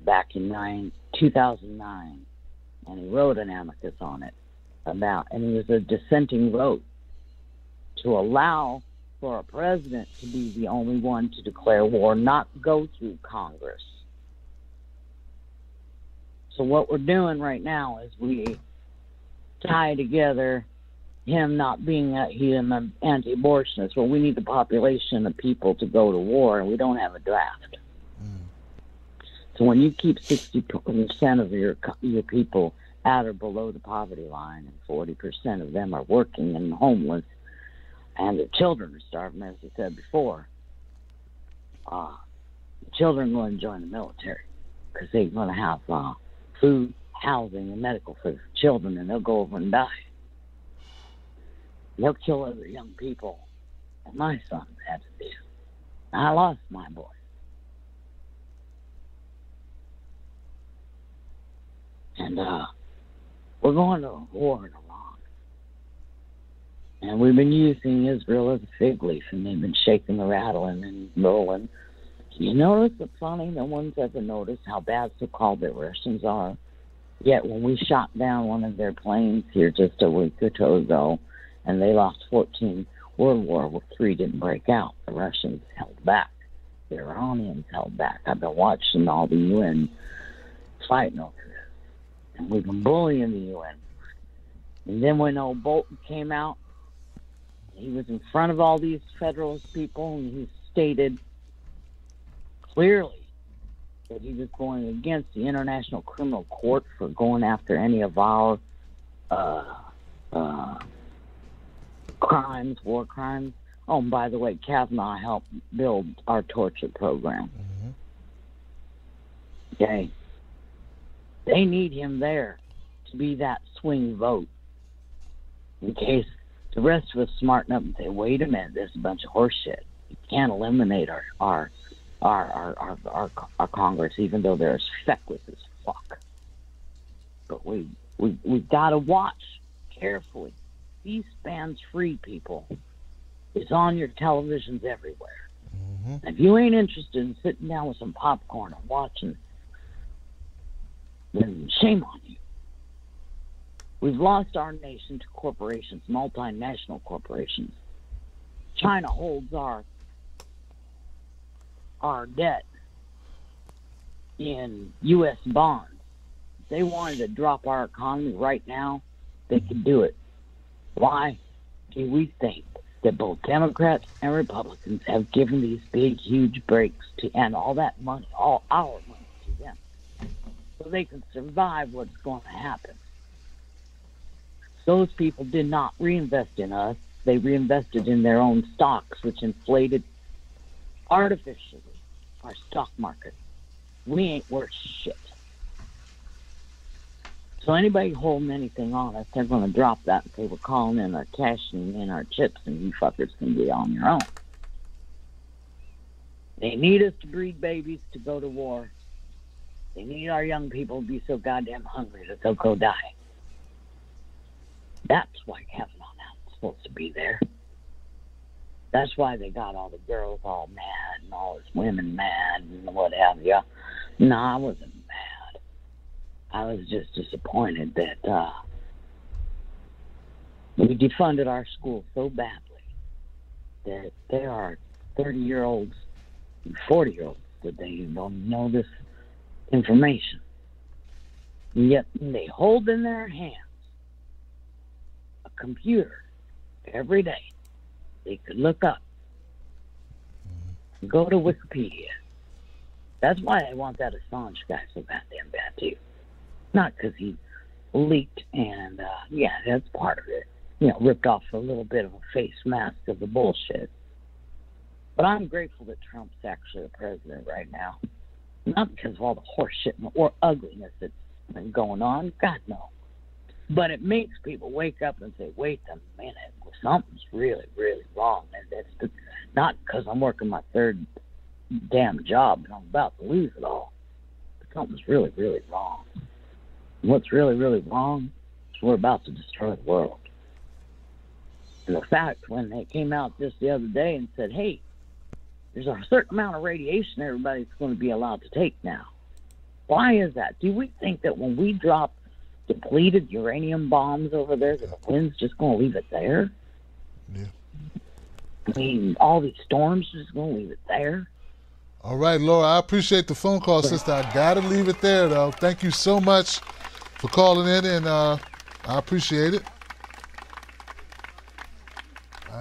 back in 2009, and he wrote an amicus on it and he was a dissenting vote to allow for a president to be the only one to declare war, not go through Congress. So what we're doing right now is we tie together him not being an anti-abortionist. Well, we need the population of people to go to war, and we don't have a draft. So when you keep 60% of your people at or below the poverty line, and 40% of them are working and homeless, and the children are starving, as I said before, the children will join the military because they're going to have food, housing, and medical for the children, and they'll go over and die. They'll kill other young people. And my son had to do. I lost my boy. And we're going to war in Iran. And we've been using Israel as a fig leaf, and they've been shaking the rattling and rolling. You notice it's funny? No one's ever noticed how bad so-called the Russians are. Yet when we shot down one of their planes here just a week or two ago, and they lost 14, World War III didn't break out. The Russians held back. The Iranians held back. I've been watching all the UN fighting over this. And we've been bullying the UN. And then when old Bolton came out, he was in front of all these Federalist people, and he stated clearly that he was going against the International Criminal Court for going after any of our crimes, war crimes. Oh, and by the way, Kavanaugh helped build our torture program. Okay. They need him there to be that swing vote in case the rest of us smarten up and say, wait a minute, this is a bunch of horse shit. You can't eliminate our Congress, even though they're as feckless as fuck. But we've got to watch carefully. C-SPAN's free, people. It's on your televisions everywhere. If you ain't interested in sitting down with some popcorn and watching, then shame on you. We've lost our nation to corporations, multinational corporations. China holds our debt in U.S. bonds. If they wanted to drop our economy right now, they could do it. Why do we think that both Democrats and Republicans have given these big, huge breaks to, and all that money, all our money to them, so they can survive what's going to happen? Those people did not reinvest in us. They reinvested in their own stocks, which inflated artificially our stock market. We ain't worth shit. So anybody holding anything on us, they're going to drop that and say, we're calling in our cash and in our chips, and you fuckers can be on your own. They need us to breed babies to go to war. They need our young people to be so goddamn hungry that they'll go die. That's why Kavanaugh's not supposed to be there. That's why they got all the girls all mad and all his women mad and what have you. No, I wasn't mad. I was just disappointed that we defunded our schools so badly that there are 30-year-olds and 40-year-olds that they don't know this information. And yet they hold in their hands a computer every day. They could look up, go to Wikipedia. That's why I want that Assange guy so goddamn bad too. Not because he leaked and, yeah, that's part of it. You know, ripped off a little bit of a face mask of the bullshit. But I'm grateful that Trump's actually the president right now. Not because of all the horse shit or ugliness that's been going on. God, no. But it makes people wake up and say, wait a minute, something's really, really wrong. And that's not because I'm working my third damn job and I'm about to lose it all. But something's really, really wrong. And what's really, really wrong is we're about to destroy the world. And the fact when they came out just the other day and said, hey, there's a certain amount of radiation everybody's going to be allowed to take now. Why is that? Do we think that when we drop depleted uranium bombs over there, that the wind's just going to leave it there? Yeah. I mean, all these storms are just going to leave it there? All right, Laura, I appreciate the phone call, sister. I got to leave it there, though. Thank you so much for calling in, and I appreciate it.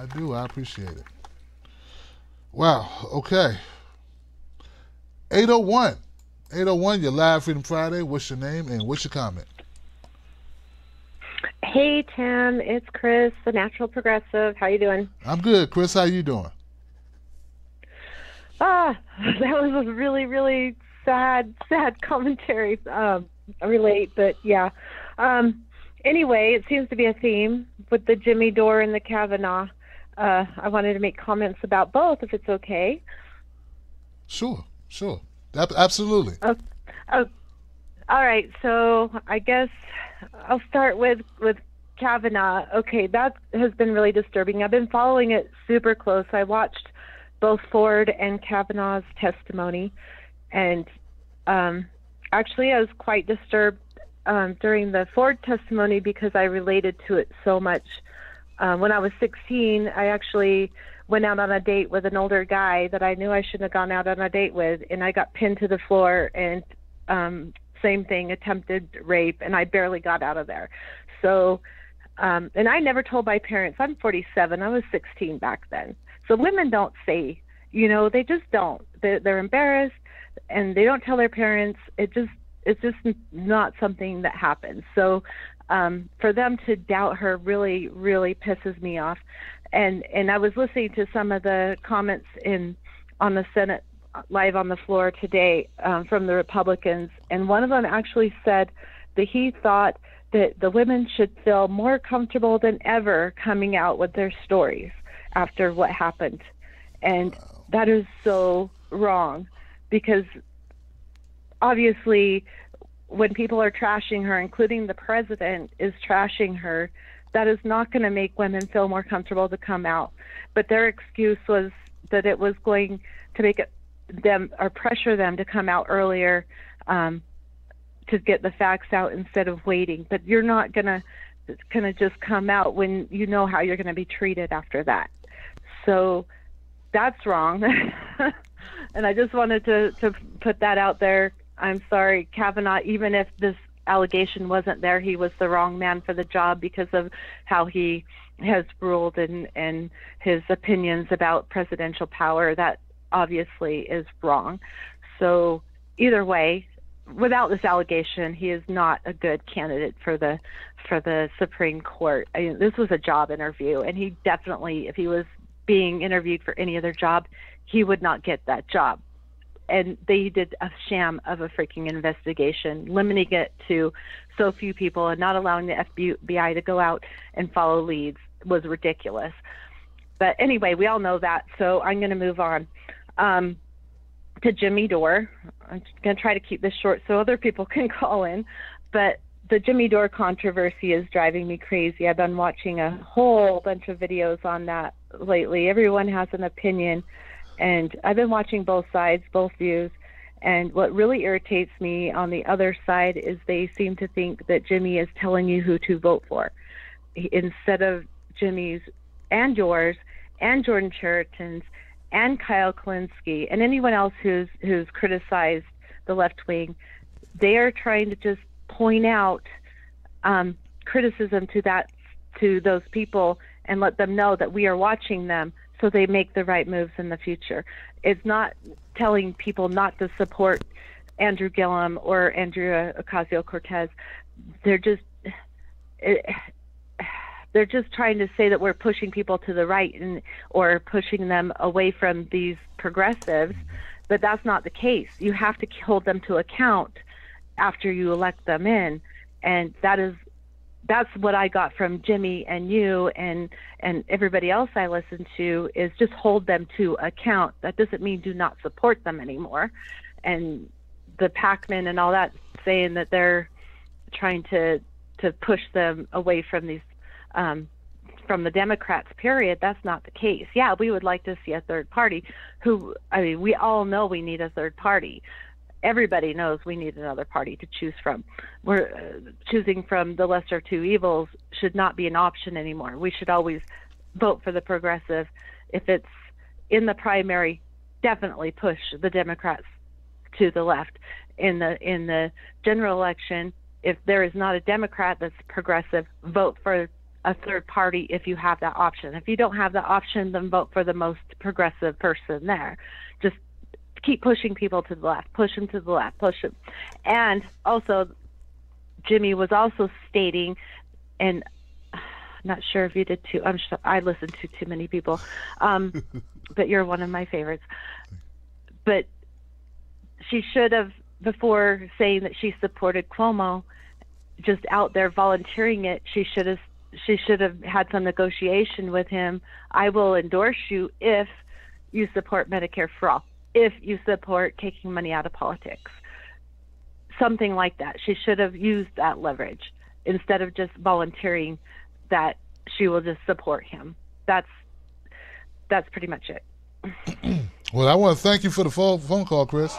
I do. I appreciate it. Wow. Okay. 801. 801, you're live Freedom Friday. What's your name and what's your comment? Hey, Tim. It's Chris, the Natural Progressive. How you doing? I'm good. Chris, how you doing? That was a really, really sad commentary. I relate, but yeah. Anyway, it seems to be a theme with the Jimmy Dore and the Kavanaugh. I wanted to make comments about both, if it's okay. Sure. Absolutely. All right, so I guess I'll start with Kavanaugh. Okay, that has been really disturbing. I've been following it super close. I watched both Ford and Kavanaugh's testimony, and actually I was quite disturbed during the Ford testimony because I related to it so much. When I was 16, I actually went out on a date with an older guy that I knew I shouldn't have gone out on a date with, and I got pinned to the floor, and same thing, attempted rape, and I barely got out of there. So, and I never told my parents. I'm 47. I was 16 back then. So women don't say, they just don't. They're embarrassed, and they don't tell their parents. It's just not something that happens. So for them to doubt her really, really pisses me off. And I was listening to some of the comments on the Senate live on the floor today from the Republicans, and one of them actually said that he thought that the women should feel more comfortable than ever coming out with their stories after what happened. And that is so wrong, because obviously when people are trashing her, including the president is trashing her, that is not going to make women feel more comfortable to come out. But their excuse was that it was going to make them or pressure them to come out earlier to get the facts out instead of waiting. But you're not going to just come out when you know how you're going to be treated after that. So that's wrong. And I just wanted to put that out there. I'm sorry, Kavanaugh, even if this allegation wasn't there, he was the wrong man for the job because of how he has ruled and his opinions about presidential power. That obviously is wrong. So either way, without this allegation, he is not a good candidate for the Supreme Court. I mean, this was a job interview, and he definitely, if he was being interviewed for any other job, he would not get that job. And they did a sham of a freaking investigation, limiting it to so few people and not allowing the FBI to go out and follow leads was ridiculous. But anyway, we all know that, so I'm going to move on to Jimmy Dore. I'm going to try to keep this short so other people can call in. But the Jimmy Dore controversy is driving me crazy. I've been watching a whole bunch of videos on that lately. Everyone has an opinion. And I've been watching both sides, both views, and what really irritates me on the other side is they seem to think that Jimmy is telling you who to vote for, instead of Jimmy's and yours and Jordan Chariton's and Kyle Kalinske and anyone else who's criticized the left wing. They are trying to just point out criticism to those people and let them know that we are watching them, so they make the right moves in the future. It's not telling people not to support Andrew Gillum or Andrea Ocasio-Cortez. They're just trying to say that we're pushing people to the right or pushing them away from these progressives, but that's not the case. You have to hold them to account after you elect them in, and that's what I got from Jimmy and you and everybody else I listen to, is just hold them to account. That doesn't mean do not support them anymore. And the Pac-Man and all that saying that they're trying to push them away from these from the Democrats, period, that's not the case. Yeah, we would like to see a third party we all know we need a third party. Everybody knows we need another party to choose from. We're choosing from the lesser two evils should not be an option anymore. We should always vote for the progressive. If it's in the primary, definitely push the Democrats to the left. In the general election, if there is not a Democrat that's progressive, vote for a third party if you have that option. If you don't have that option, then vote for the most progressive person there. Just keep pushing people to the left, push them to the left, push them. And also, Jimmy was also stating, and I'm not sure if you did too. I'm sure I listened to too many people, but you're one of my favorites. But she should have, before saying that she supported Cuomo, just out there volunteering it, she should have had some negotiation with him. I will endorse you if you support Medicare for all, if you support taking money out of politics. Something like that. She should have used that leverage instead of just volunteering that she will just support him. That's pretty much it. Well, I want to thank you for the phone call, Chris.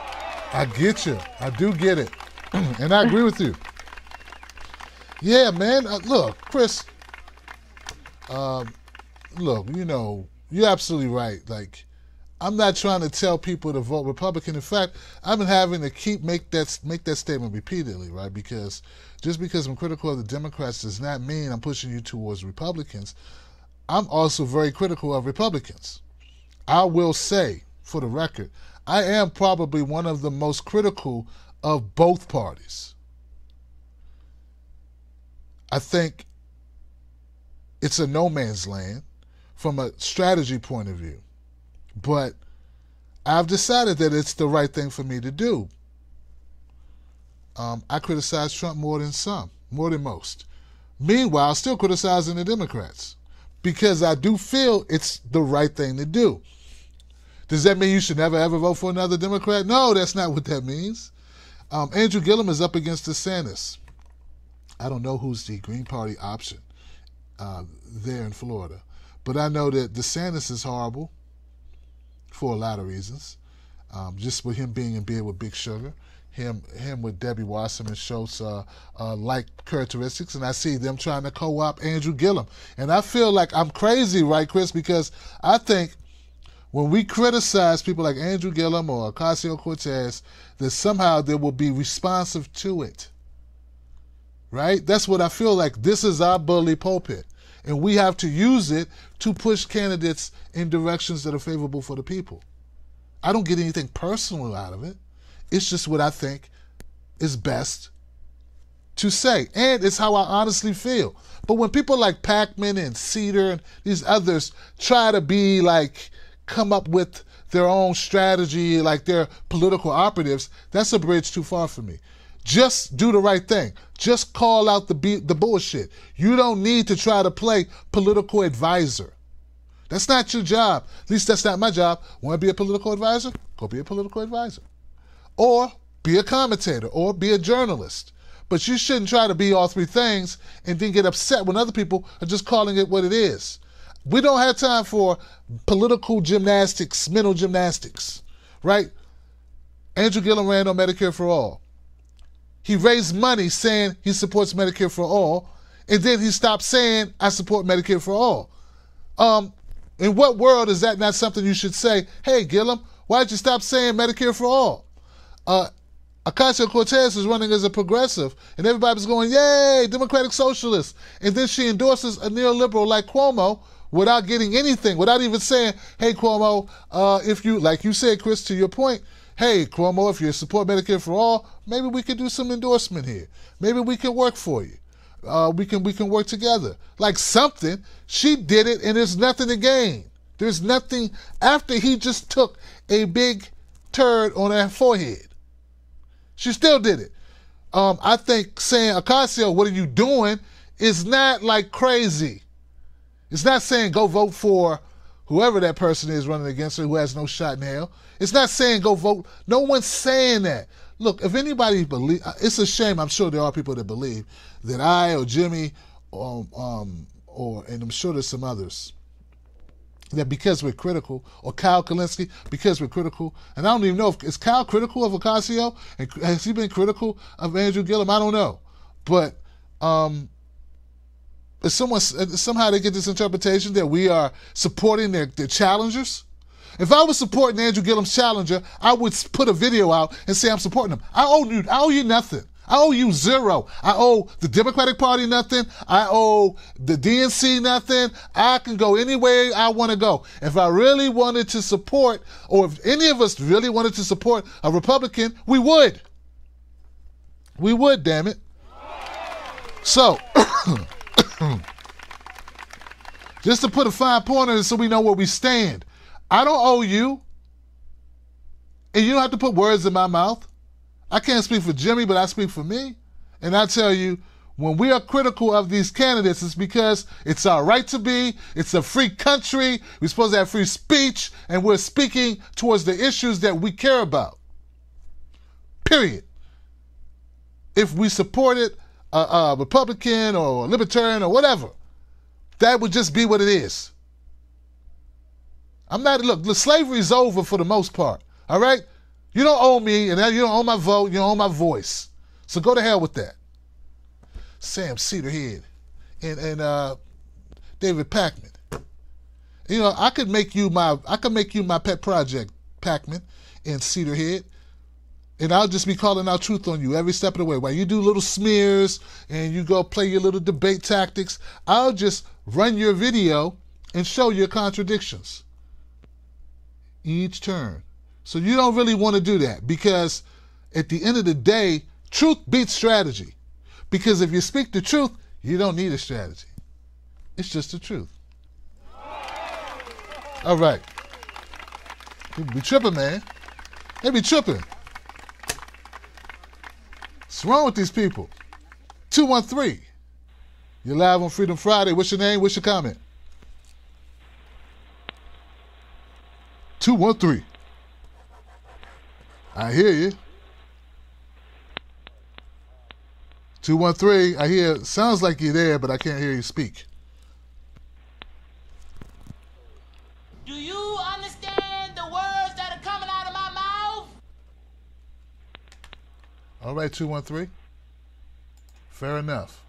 I get you. I do get it. And I agree with you. Yeah, man. Look, Chris, look, you know, you're absolutely right. Like, I'm not trying to tell people to vote Republican. In fact, I've been having to make that statement repeatedly, right? Because just because I'm critical of the Democrats does not mean I'm pushing you towards Republicans. I'm also very critical of Republicans. I will say, for the record, I am probably one of the most critical of both parties. I think it's a no man's land from a strategy point of view. But I've decided that it's the right thing for me to do. I criticize Trump more than most. Meanwhile, still criticizing the Democrats because I do feel it's the right thing to do. Does that mean you should never ever vote for another Democrat? No, that's not what that means. Andrew Gillum is up against DeSantis. I don't know who's the Green Party option there in Florida, but I know that DeSantis is horrible for a lot of reasons. Just with him being in bed with Big Sugar, him with Debbie Wasserman Schultz like characteristics, and I see them trying to co-opt Andrew Gillum. And I feel like I'm crazy, right, Chris? Because I think when we criticize people like Andrew Gillum or Ocasio-Cortez, that somehow they will be responsive to it. Right? That's what I feel like. This is our bully pulpit. And we have to use it to push candidates in directions that are favorable for the people. I don't get anything personal out of it. It's just what I think is best to say. And it's how I honestly feel. But when people like Packman and Cedar and these others try to be like, come up with their own strategy like they're political operatives, that's a bridge too far for me. Just do the right thing. Just call out the bullshit. You don't need to try to play political advisor. That's not your job. At least that's not my job. Want to be a political advisor? Go be a political advisor. Or be a commentator or be a journalist. But you shouldn't try to be all three things and then get upset when other people are just calling it what it is. We don't have time for political gymnastics, mental gymnastics, right? Andrew Gillum ran on Medicare for All. He raised money saying he supports Medicare for All, and then he stopped saying, I support Medicare for All. In what world is that not something you should say, hey, Gillum, why'd you stop saying Medicare for All? Ocasio-Cortez is running as a progressive, and everybody's going, yay, Democratic Socialist. And then she endorses a neoliberal like Cuomo without getting anything, without even saying, hey, Cuomo, if you, like you said, Chris, to your point, hey, Cuomo, if you support Medicare for All, maybe we could do some endorsement here. Maybe we can work for you. We can work together. Like something. She did it, and there's nothing to gain. There's nothing after he just took a big turd on her forehead. She still did it. I think saying, Ocasio, what are you doing, is not like crazy. It's not saying go vote for whoever that person is running against her who has no shot in hell. It's not saying go vote. No one's saying that. Look, if anybody believes, it's a shame, I'm sure there are people that believe that I or Jimmy and I'm sure there's some others, that because we're critical, or Kyle Kalinske, because we're critical, and I don't even know if, is Kyle critical of Ocasio? And has he been critical of Andrew Gillum? I don't know. But somehow they get this interpretation that we are supporting their challengers. If I was supporting Andrew Gillum's challenger, I would put a video out and say I'm supporting him. I owe you nothing. I owe you zero. I owe the Democratic Party nothing. I owe the DNC nothing. I can go any way I want to go. If I really wanted to support, or if any of us really wanted to support a Republican, we would. We would, damn it. So, just to put a fine point on it so we know where we stand. I don't owe you. And you don't have to put words in my mouth. I can't speak for Jimmy, but I speak for me. And I tell you, when we are critical of these candidates, it's because it's our right to be. It's a free country. We're supposed to have free speech. And we're speaking towards the issues that we care about. Period. If we supported a Republican or a Libertarian or whatever, that would just be what it is. Look, the slavery is over for the most part. All right? You don't owe me, and you don't owe my vote, you don't owe my voice. So go to hell with that. Sam Cedarhead and David Packman. You know, I could make you my pet project, Packman and Cedarhead, and I'll just be calling out truth on you every step of the way. While you do little smears and you go play your little debate tactics, I'll just run your video and show your contradictions each turn. So you don't really want to do that, because at the end of the day, truth beats strategy. Because if you speak the truth, you don't need a strategy. It's just the truth. All right. People be tripping, man. They be tripping. What's wrong with these people? 213. You're live on Freedom Friday. What's your name? What's your comment? 213. I hear you. 213, I hear, sounds like you're there, but I can't hear you speak. Do you understand the words that are coming out of my mouth? All right, 213. Fair enough.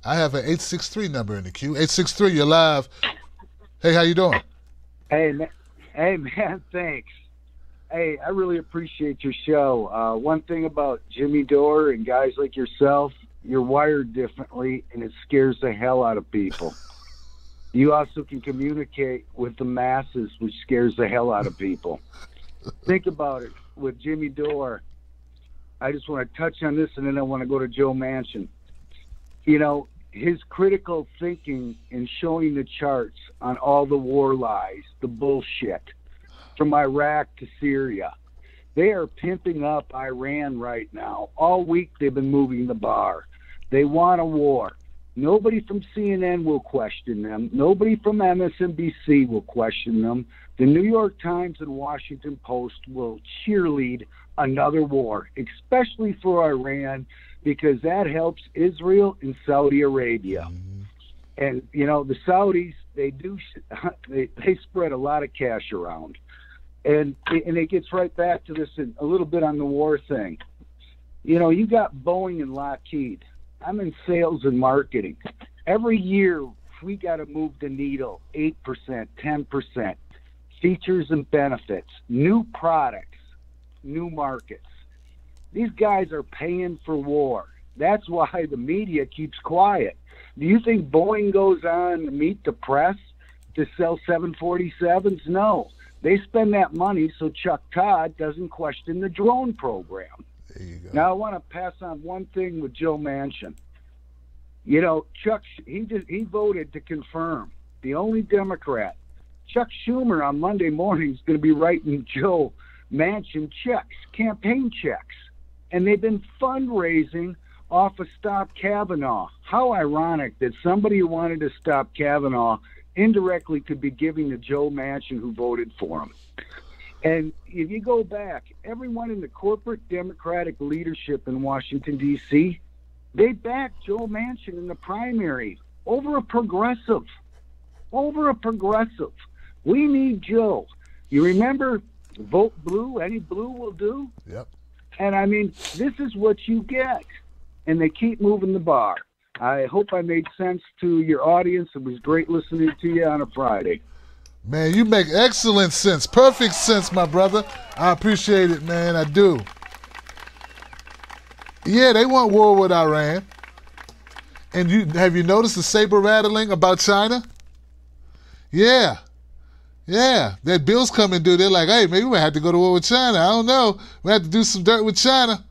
I have an 863 number in the queue. 863, you're live. Hey, how you doing? Hey, man, thanks. Hey, I really appreciate your show. One thing about Jimmy Dore and guys like yourself, you're wired differently, and it scares the hell out of people. You also can communicate with the masses, which scares the hell out of people. Think about it. With Jimmy Dore, I just want to touch on this, and then I want to go to Joe Manchin. You know, his critical thinking and showing the charts on all the war lies, the bullshit, from Iraq to Syria. They are pimping up Iran right now. All week they've been moving the bar. They want a war. Nobody from CNN will question them. Nobody from MSNBC will question them. The New York Times and Washington Post will cheerlead another war, especially for Iran, because that helps Israel and Saudi Arabia. And, you know, the Saudis, they spread a lot of cash around. And it gets right back to this a little bit on the war thing. You know, you got Boeing and Lockheed. I'm in sales and marketing. Every year, we got to move the needle 8%, 10%. Features and benefits, new products, new markets. These guys are paying for war. That's why the media keeps quiet. Do you think Boeing goes on to meet the press to sell 747s? No. They spend that money so Chuck Todd doesn't question the drone program. There you go. Now, I want to pass on one thing with Joe Manchin. You know, Chuck, he voted to confirm, the only Democrat. Chuck Schumer on Monday morning is going to be writing Joe Manchin checks, campaign checks. And they've been fundraising off of Stop Kavanaugh. How ironic that somebody who wanted to stop Kavanaugh indirectly could be giving to Joe Manchin, who voted for him. And if you go back, everyone in the corporate Democratic leadership in Washington, D.C., they backed Joe Manchin in the primary over a progressive. Over a progressive. We need Joe. You remember, vote blue, any blue will do? Yep. And, I mean, this is what you get. And they keep moving the bar. I hope I made sense to your audience. It was great listening to you on a Friday. Man, you make excellent sense. Perfect sense, my brother. I appreciate it, man. I do. Yeah, they want war with Iran. And have you noticed the saber rattling about China? Yeah. Yeah. That bill's coming due. They're like, hey, maybe we have to go to war with China. I don't know. We have to do some dirt with China.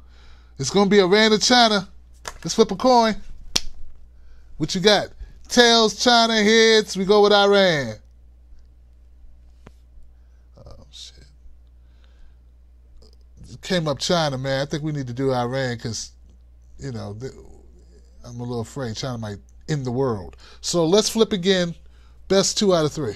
It's going to be Iran or China. Let's flip a coin. What you got? Tails, China, heads. We go with Iran. Oh, shit. It came up China, man. I think we need to do Iran because, you know, I'm a little afraid China might end the world. So let's flip again. Best 2 out of 3.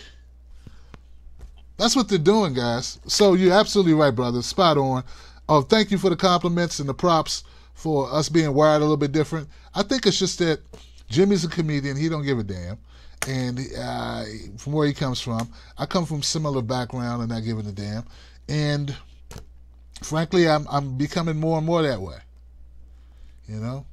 That's what they're doing, guys. So you're absolutely right, brother. Spot on. Oh, thank you for the compliments and the props for us being wired a little bit different. I think it's just that Jimmy's a comedian. He don't give a damn. And from where he comes from, I come from similar background and not giving a damn. And frankly, I'm becoming more and more that way. You know?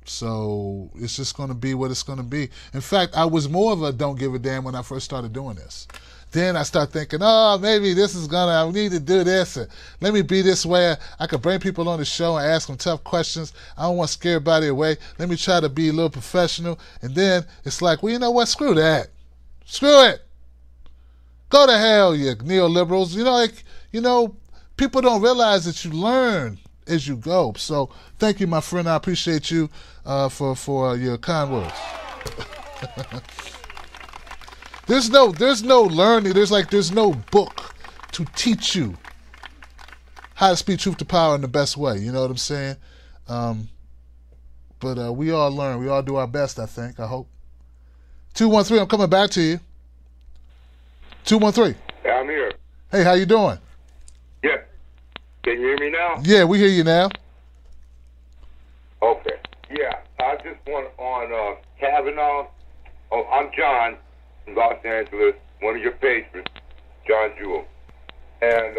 So it's just going to be what it's going to be. In fact, I was more of a don't give a damn when I first started doing this. Then I start thinking, oh, maybe this is I need to do this. And let me be this way. I could bring people on the show and ask them tough questions. I don't want to scare everybody away. Let me try to be a little professional. And then it's like, well, you know what? Screw that. Screw it. Go to hell, you neoliberals. People don't realize that you learn as you go. So thank you, my friend. I appreciate you for your kind words. There's no learning. There's no book to teach you how to speak truth to power in the best way. You know what I'm saying? But we all learn. We all do our best, I think. I hope. 213, I'm coming back to you. 213. Yeah, I'm here. Hey, how you doing? Yeah. Can you hear me now? Yeah, we hear you now. Okay. Yeah, I just want on Kavanaugh. Oh, I'm John from Los Angeles, one of your patrons, John Jewell. And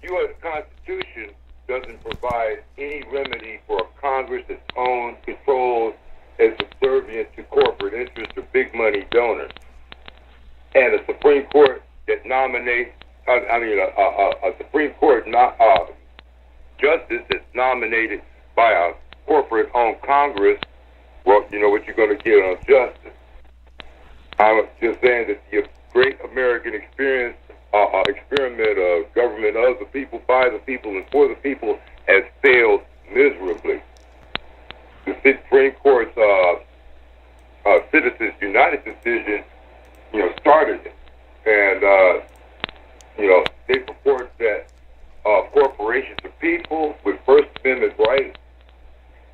U.S. Constitution doesn't provide any remedy for a Congress that's owned, controlled, and subservient to corporate interests or big money donors. And a Supreme Court that nominates, a Supreme Court justice that's nominated by a corporate-owned Congress, well, you know what you're going to get on justice. I'm just saying that the great American experiment of government of the people, by the people, and for the people has failed miserably. The Supreme Court's Citizens United decision, started it. And, they purport that corporations are people with First Amendment rights,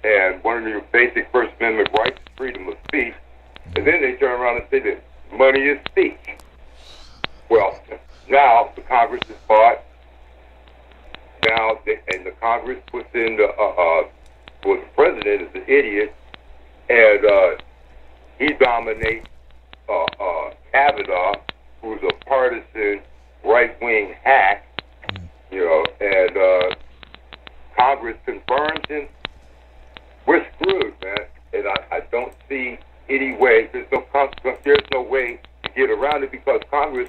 and one of your basic First Amendment rights is freedom of speech. And then they turn around and say that money is speech. Well, now the Congress is bought. And the Congress puts in the president is an idiot, and he dominates Kavanaugh, who's a partisan right-wing hack, and Congress confirms him. We're screwed, man. And I don't see any way. There's no way to get around it because Congress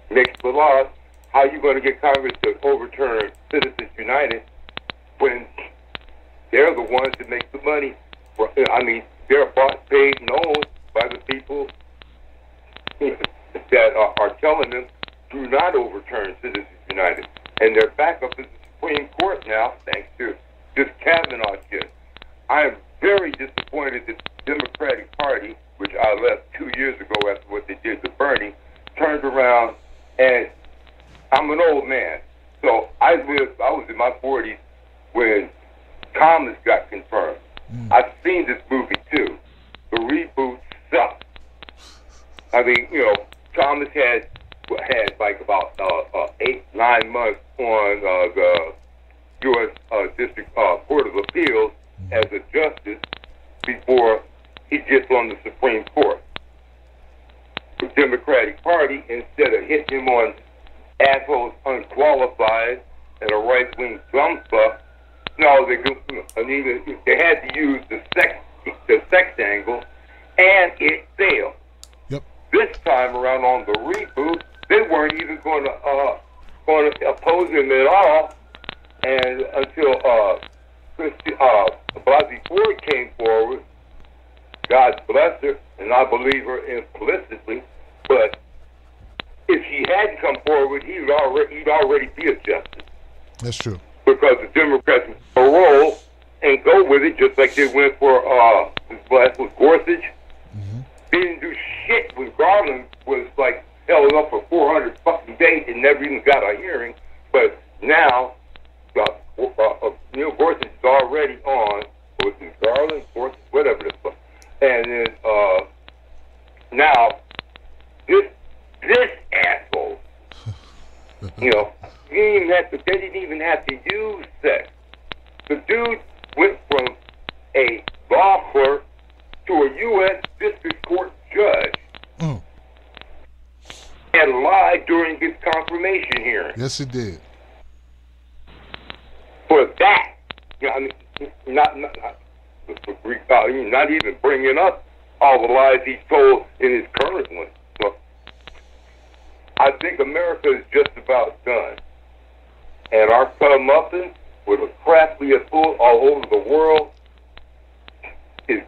makes the laws. How are you going to get Congress to overturn Citizens United when they're the ones that make the money? They're bought, paid, and owned by the people that are telling them do not overturn Citizens United. And their backup is the Supreme Court now, thanks to this Kavanaugh shit. I am very disappointed that the Democratic Party, which I left 2 years ago after what they did to Bernie, turned around, and I'm an old man. So I was in my 40s when Thomas got confirmed. I've seen this movie too. The reboot sucked. Thomas had like about 8-9 months on the U.S. District Court of Appeals as a justice before he gets on the Supreme Court. The Democratic Party, instead of hitting him on assholes unqualified and a right-wing bumfuck, no, they had to use the sex angle, and it failed. Yep. This time around on the reboot, they weren't even going to oppose him at all, and until Blasey Ford came forward, God bless her, and I believe her implicitly, but if she hadn't come forward, he'd already be a justice. That's true. Because the Democrats would roll and go with it, just like they went for this last was Gorsuch. Mm-hmm. They didn't do shit when Garland was like held up for 400 fucking days and never even got a hearing. But now, Gorsuch is already on. Was it Garland, Gorsuch, whatever the fuck? And then now this asshole, they didn't even have to use sex. The dude went from a law clerk to a U.S. District Court judge and lied during his confirmation hearing. Yes, he did. For that, not even bringing up all the lies he told in his current one. So I think America is just about done. And our muffin with a crap we have pulled all over the world, it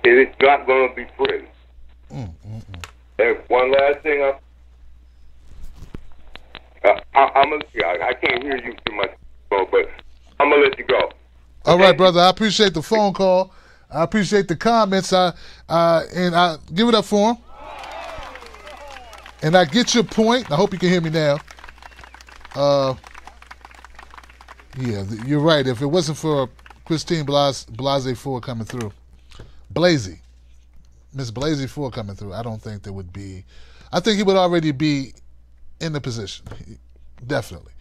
is not going to be pretty. And one last thing, I can't hear you too much, but I'm going to let you go. All right, brother. I appreciate the phone call. I appreciate the comments. And I give it up for him. And I get your point. I hope you can hear me now. Yeah, you're right. If it wasn't for Christine Blasey Ford coming through, Miss Blasey Ford coming through, I don't think there would be. I think he would already be in the position, definitely.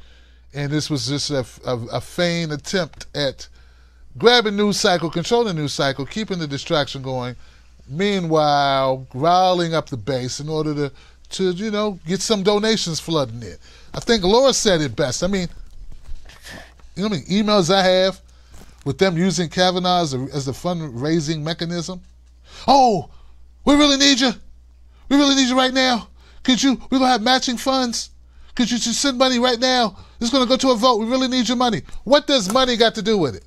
And this was just a feigned attempt at grabbing news cycle, controlling news cycle, keeping the distraction going, meanwhile riling up the base in order to get some donations flooding in. I think Laura said it best. I mean, you know how many emails I have with them using Kavanaugh as a fundraising mechanism? Oh, we really need you. We really need you right now. We're going to have matching funds. Could you just send money right now? It's going to go to a vote. We really need your money. What does money got to do with it?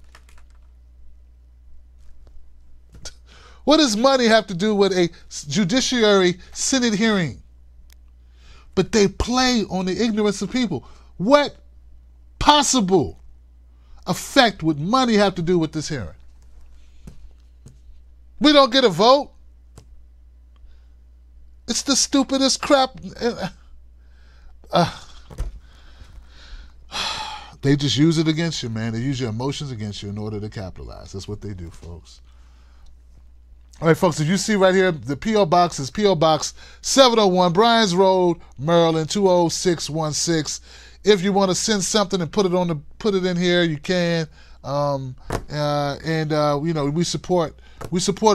What does money have to do with a judiciary Senate hearing? But they play on the ignorance of people. What possible effect would money have to do with this hearing? We don't get a vote. It's the stupidest crap. They just use it against you, man. They use your emotions against you in order to capitalize. That's what they do, folks. All right, folks, if you see right here, the P.O. Box is P.O. Box 701, Bryan's Road, Maryland, 20616. If you want to send something and put it in here, you can. We support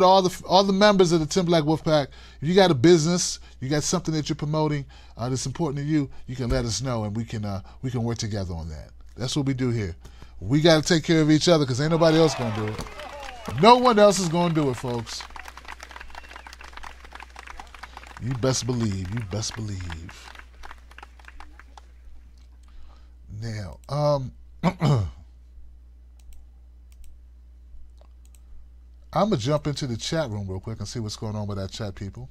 all the members of the Tim Black Wolf Pack. If you got a business, you got something that you're promoting that's important to you, you can let us know, and we can work together on that. That's what we do here. We got to take care of each other because ain't nobody else going to do it. No one else is going to do it, folks. You best believe. You best believe. Now, I'm going to jump into the chat room real quick and see what's going on with our chat people.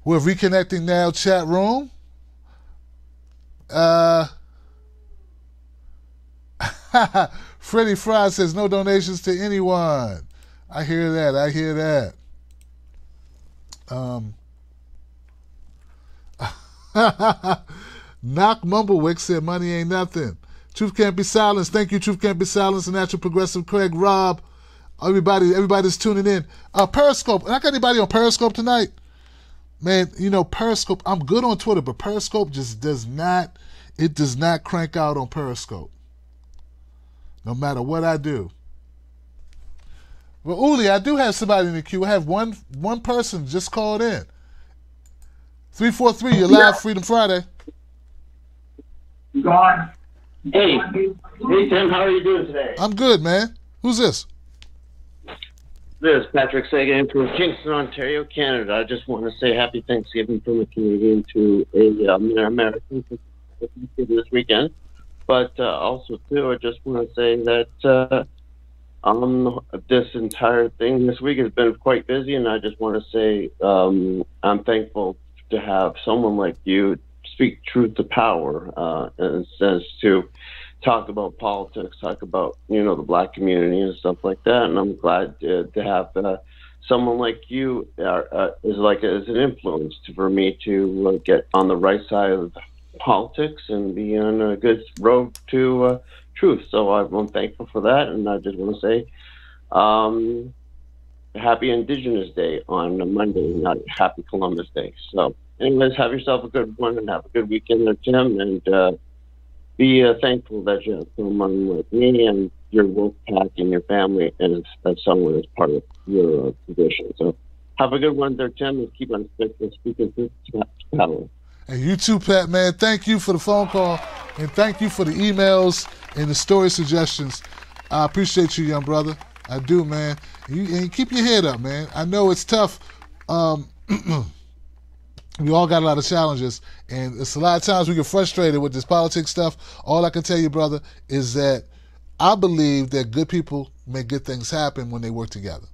We're reconnecting now, chat room. Freddie Fry says no donations to anyone. I hear that. Knock Mumblewick said money ain't nothing. Truth Can't Be Silenced. Thank you, Truth Can't Be Silenced. And Natural Progressive Craig, Rob. Everybody's tuning in. Periscope. I got anybody on Periscope tonight? Man, Periscope, I'm good on Twitter, but Periscope just does not crank out on Periscope. No matter what I do. Well, Uli, I do have somebody in the queue. I have one person just called in. 343, you're live, Freedom Friday. God. Hey Tim, how are you doing today? I'm good, man. Who's this? This is Patrick Sagan from Kingston, Ontario, Canada. I just want to say happy Thanksgiving from a Canadian to a American this weekend. But also, too, I just want to say that this entire thing this week has been quite busy, and I just want to say I'm thankful to have someone like you speak truth to power, in a sense, to talk about politics, talk about the black community and stuff like that. And I'm glad to have someone like you as an influence for me to get on the right side of politics and be on a good road to truth. So I'm thankful for that, and I just want to say happy Indigenous Day on Monday, not happy Columbus Day. So anyways, have yourself a good one and have a good weekend there, Tim, and be thankful that you have someone like me and your work pack and your family as someone as part of your tradition. So have a good one there, Tim, and keep on speaking to power. And you too, Pat, man. Thank you for the phone call, and thank you for the emails and the story suggestions. I appreciate you, young brother. I do, man. And keep your head up, man. I know it's tough. We all got a lot of challenges, and it's a lot of times we get frustrated with this politics stuff. All I can tell you, brother, is that I believe that good people make good things happen when they work together.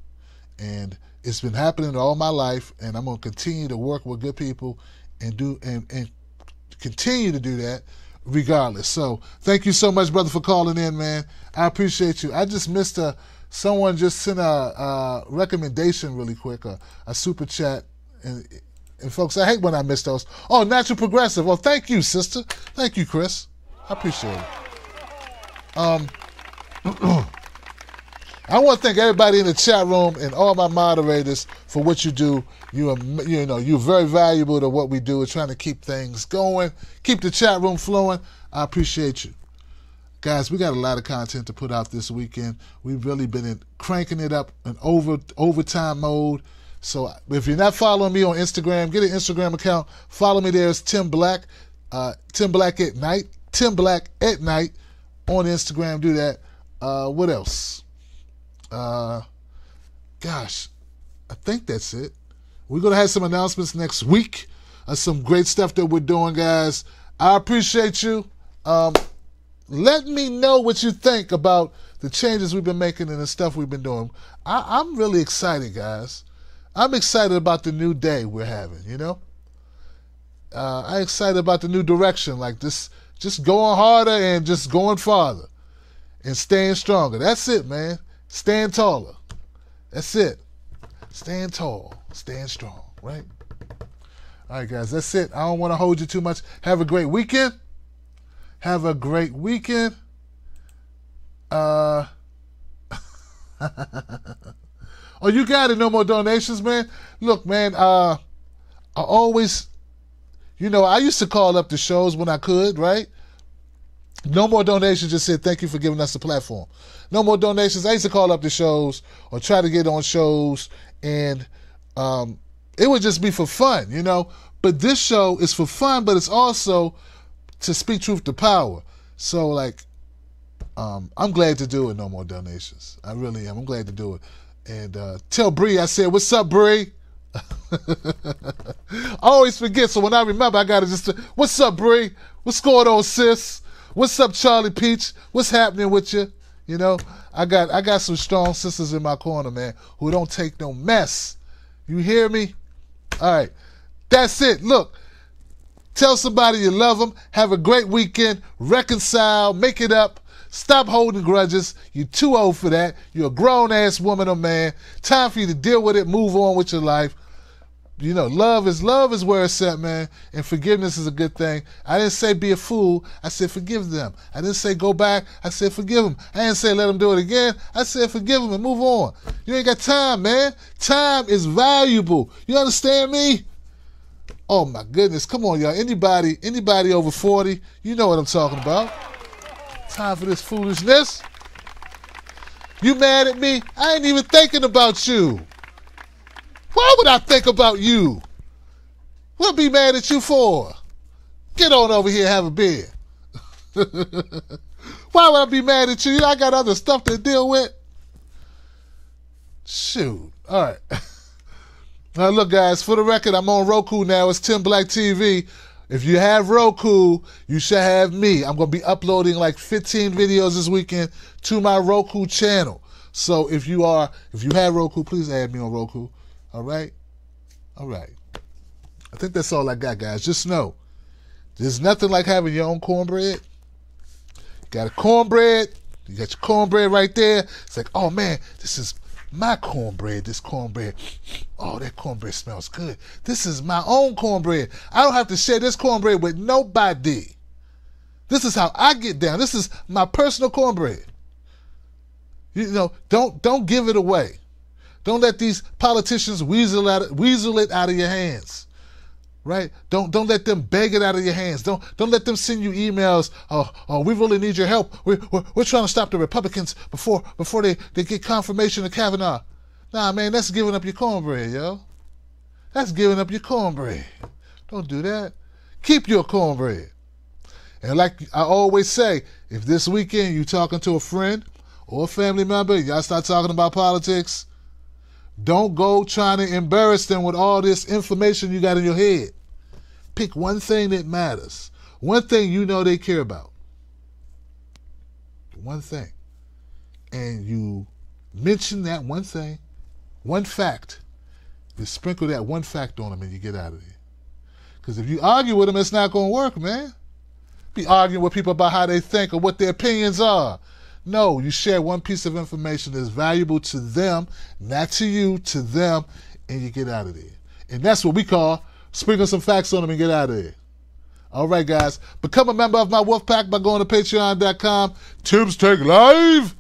And it's been happening all my life, and I'm going to continue to work with good people and continue to do that regardless. So thank you so much, brother, for calling in, man. I appreciate you. I just missed someone just sent a recommendation really quick, a super chat. And folks, I hate when I miss those. Oh, Natural Progressive. Well, thank you, sister. Thank you, Chris. I appreciate it. I want to thank everybody in the chat room and all my moderators for what you do. You're very valuable to what we do. We're trying to keep things going, keep the chat room flowing. I appreciate you. Guys, we got a lot of content to put out this weekend. We've really been cranking it up in overtime mode. So if you're not following me on Instagram, get an Instagram account. Follow me there. It's Tim Black. Tim Black at Night. Tim Black at Night on Instagram. Do that. What else? Gosh, I think that's it. We're going to have some announcements next week. Some great stuff that we're doing, guys. I appreciate you. Let me know what you think about the changes we've been making and the stuff we've been doing. I'm really excited, guys. I'm excited about the new day we're having, I'm excited about the new direction, like this, just going harder and just going farther and staying stronger. That's it, man. Staying taller. That's it. Staying tall, staying strong, right? All right, guys, that's it. I don't want to hold you too much. Have a great weekend. Have a great weekend. Oh, you got it. No more donations, man. Look, man, I always, I used to call up the shows when I could, right? No more donations just said, thank you for giving us the platform. No more donations. I used to call up the shows or try to get on shows, and it would just be for fun, But this show is for fun, but it's also to speak truth to power. So, I'm glad to do it. No more donations. I really am. I'm glad to do it. And tell Bree, I said, what's up, Bree? I always forget, so when I remember, I gotta just, what's up, Bree? What's going on, sis? What's up, Charlie Peach? What's happening with you? I got some strong sisters in my corner, man, who don't take no mess. You hear me? All right, that's it. Look, tell somebody you love them. Have a great weekend. Reconcile. Make it up. Stop holding grudges. You're too old for that. You're a grown-ass woman or man. Time for you to deal with it. Move on with your life. Love is where it's at, man. And forgiveness is a good thing. I didn't say be a fool. I said forgive them. I didn't say go back. I said forgive them. I didn't say let them do it again. I said forgive them and move on. You ain't got time, man. Time is valuable. You understand me? Oh, my goodness. Come on, y'all. Anybody over 40, you know what I'm talking about. Time for this foolishness. You mad at me? I ain't even thinking about you. Why would I think about you? What be mad at you for? Get on over here and have a beer. Why would I be mad at you? I got other stuff to deal with. Shoot. All right. Now, look, guys, for the record, I'm on Roku now. It's Tim Black TV. If you have Roku, you should have me. I'm going to be uploading like 15 videos this weekend to my Roku channel. So if you have Roku, please add me on Roku. All right? All right. I think that's all I got, guys. Just know, there's nothing like having your own cornbread. You got a cornbread. You got your cornbread right there. It's like, oh, man, this is my cornbread, this cornbread. Oh, that cornbread smells good. This is my own cornbread. I don't have to share this cornbread with nobody. This is how I get down. This is my personal cornbread. You know, don't give it away. Don't let these politicians weasel it out of your hands. Right? Don't let them beg it out of your hands. Don't let them send you emails. Oh, we really need your help. We're trying to stop the Republicans before they get confirmation of Kavanaugh. Nah, man, that's giving up your cornbread, yo. That's giving up your cornbread. Don't do that. Keep your cornbread. And like I always say, if this weekend you talking to a friend or a family member, y'all start talking about politics, don't go trying to embarrass them with all this information you got in your head. Pick one thing that matters. One thing you know they care about. One thing. And you mention that one thing, one fact. You sprinkle that one fact on them and you get out of there. Because if you argue with them, it's not going to work, man. Be arguing with people about how they think or what their opinions are. No, you share one piece of information that's valuable to them, not to you, to them, and you get out of there. And that's what we call sprinkle some facts on them and get out of there. All right, guys. Become a member of my wolf pack by going to patreon.com. Tim's Take Live.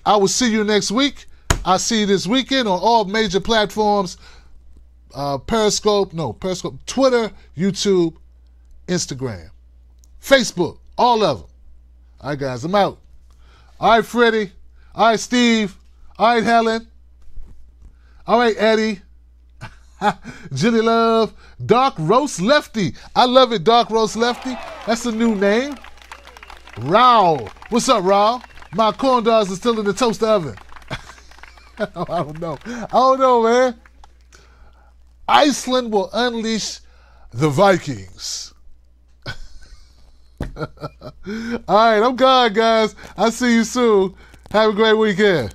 I will see you next week. I'll see you this weekend on all major platforms. Periscope, Twitter, YouTube, Instagram, Facebook, all of them. All right, guys, I'm out. All right, Freddie. All right, Steve. All right, Helen. All right, Eddie. Jilly Love. Dark Roast Lefty. I love it, Dark Roast Lefty. That's a new name. Raul. What's up, Raul? My corn dogs are still in the toaster oven. I don't know, man. Iceland will unleash the Vikings. All right, I'm gone, guys. I'll see you soon. Have a great weekend.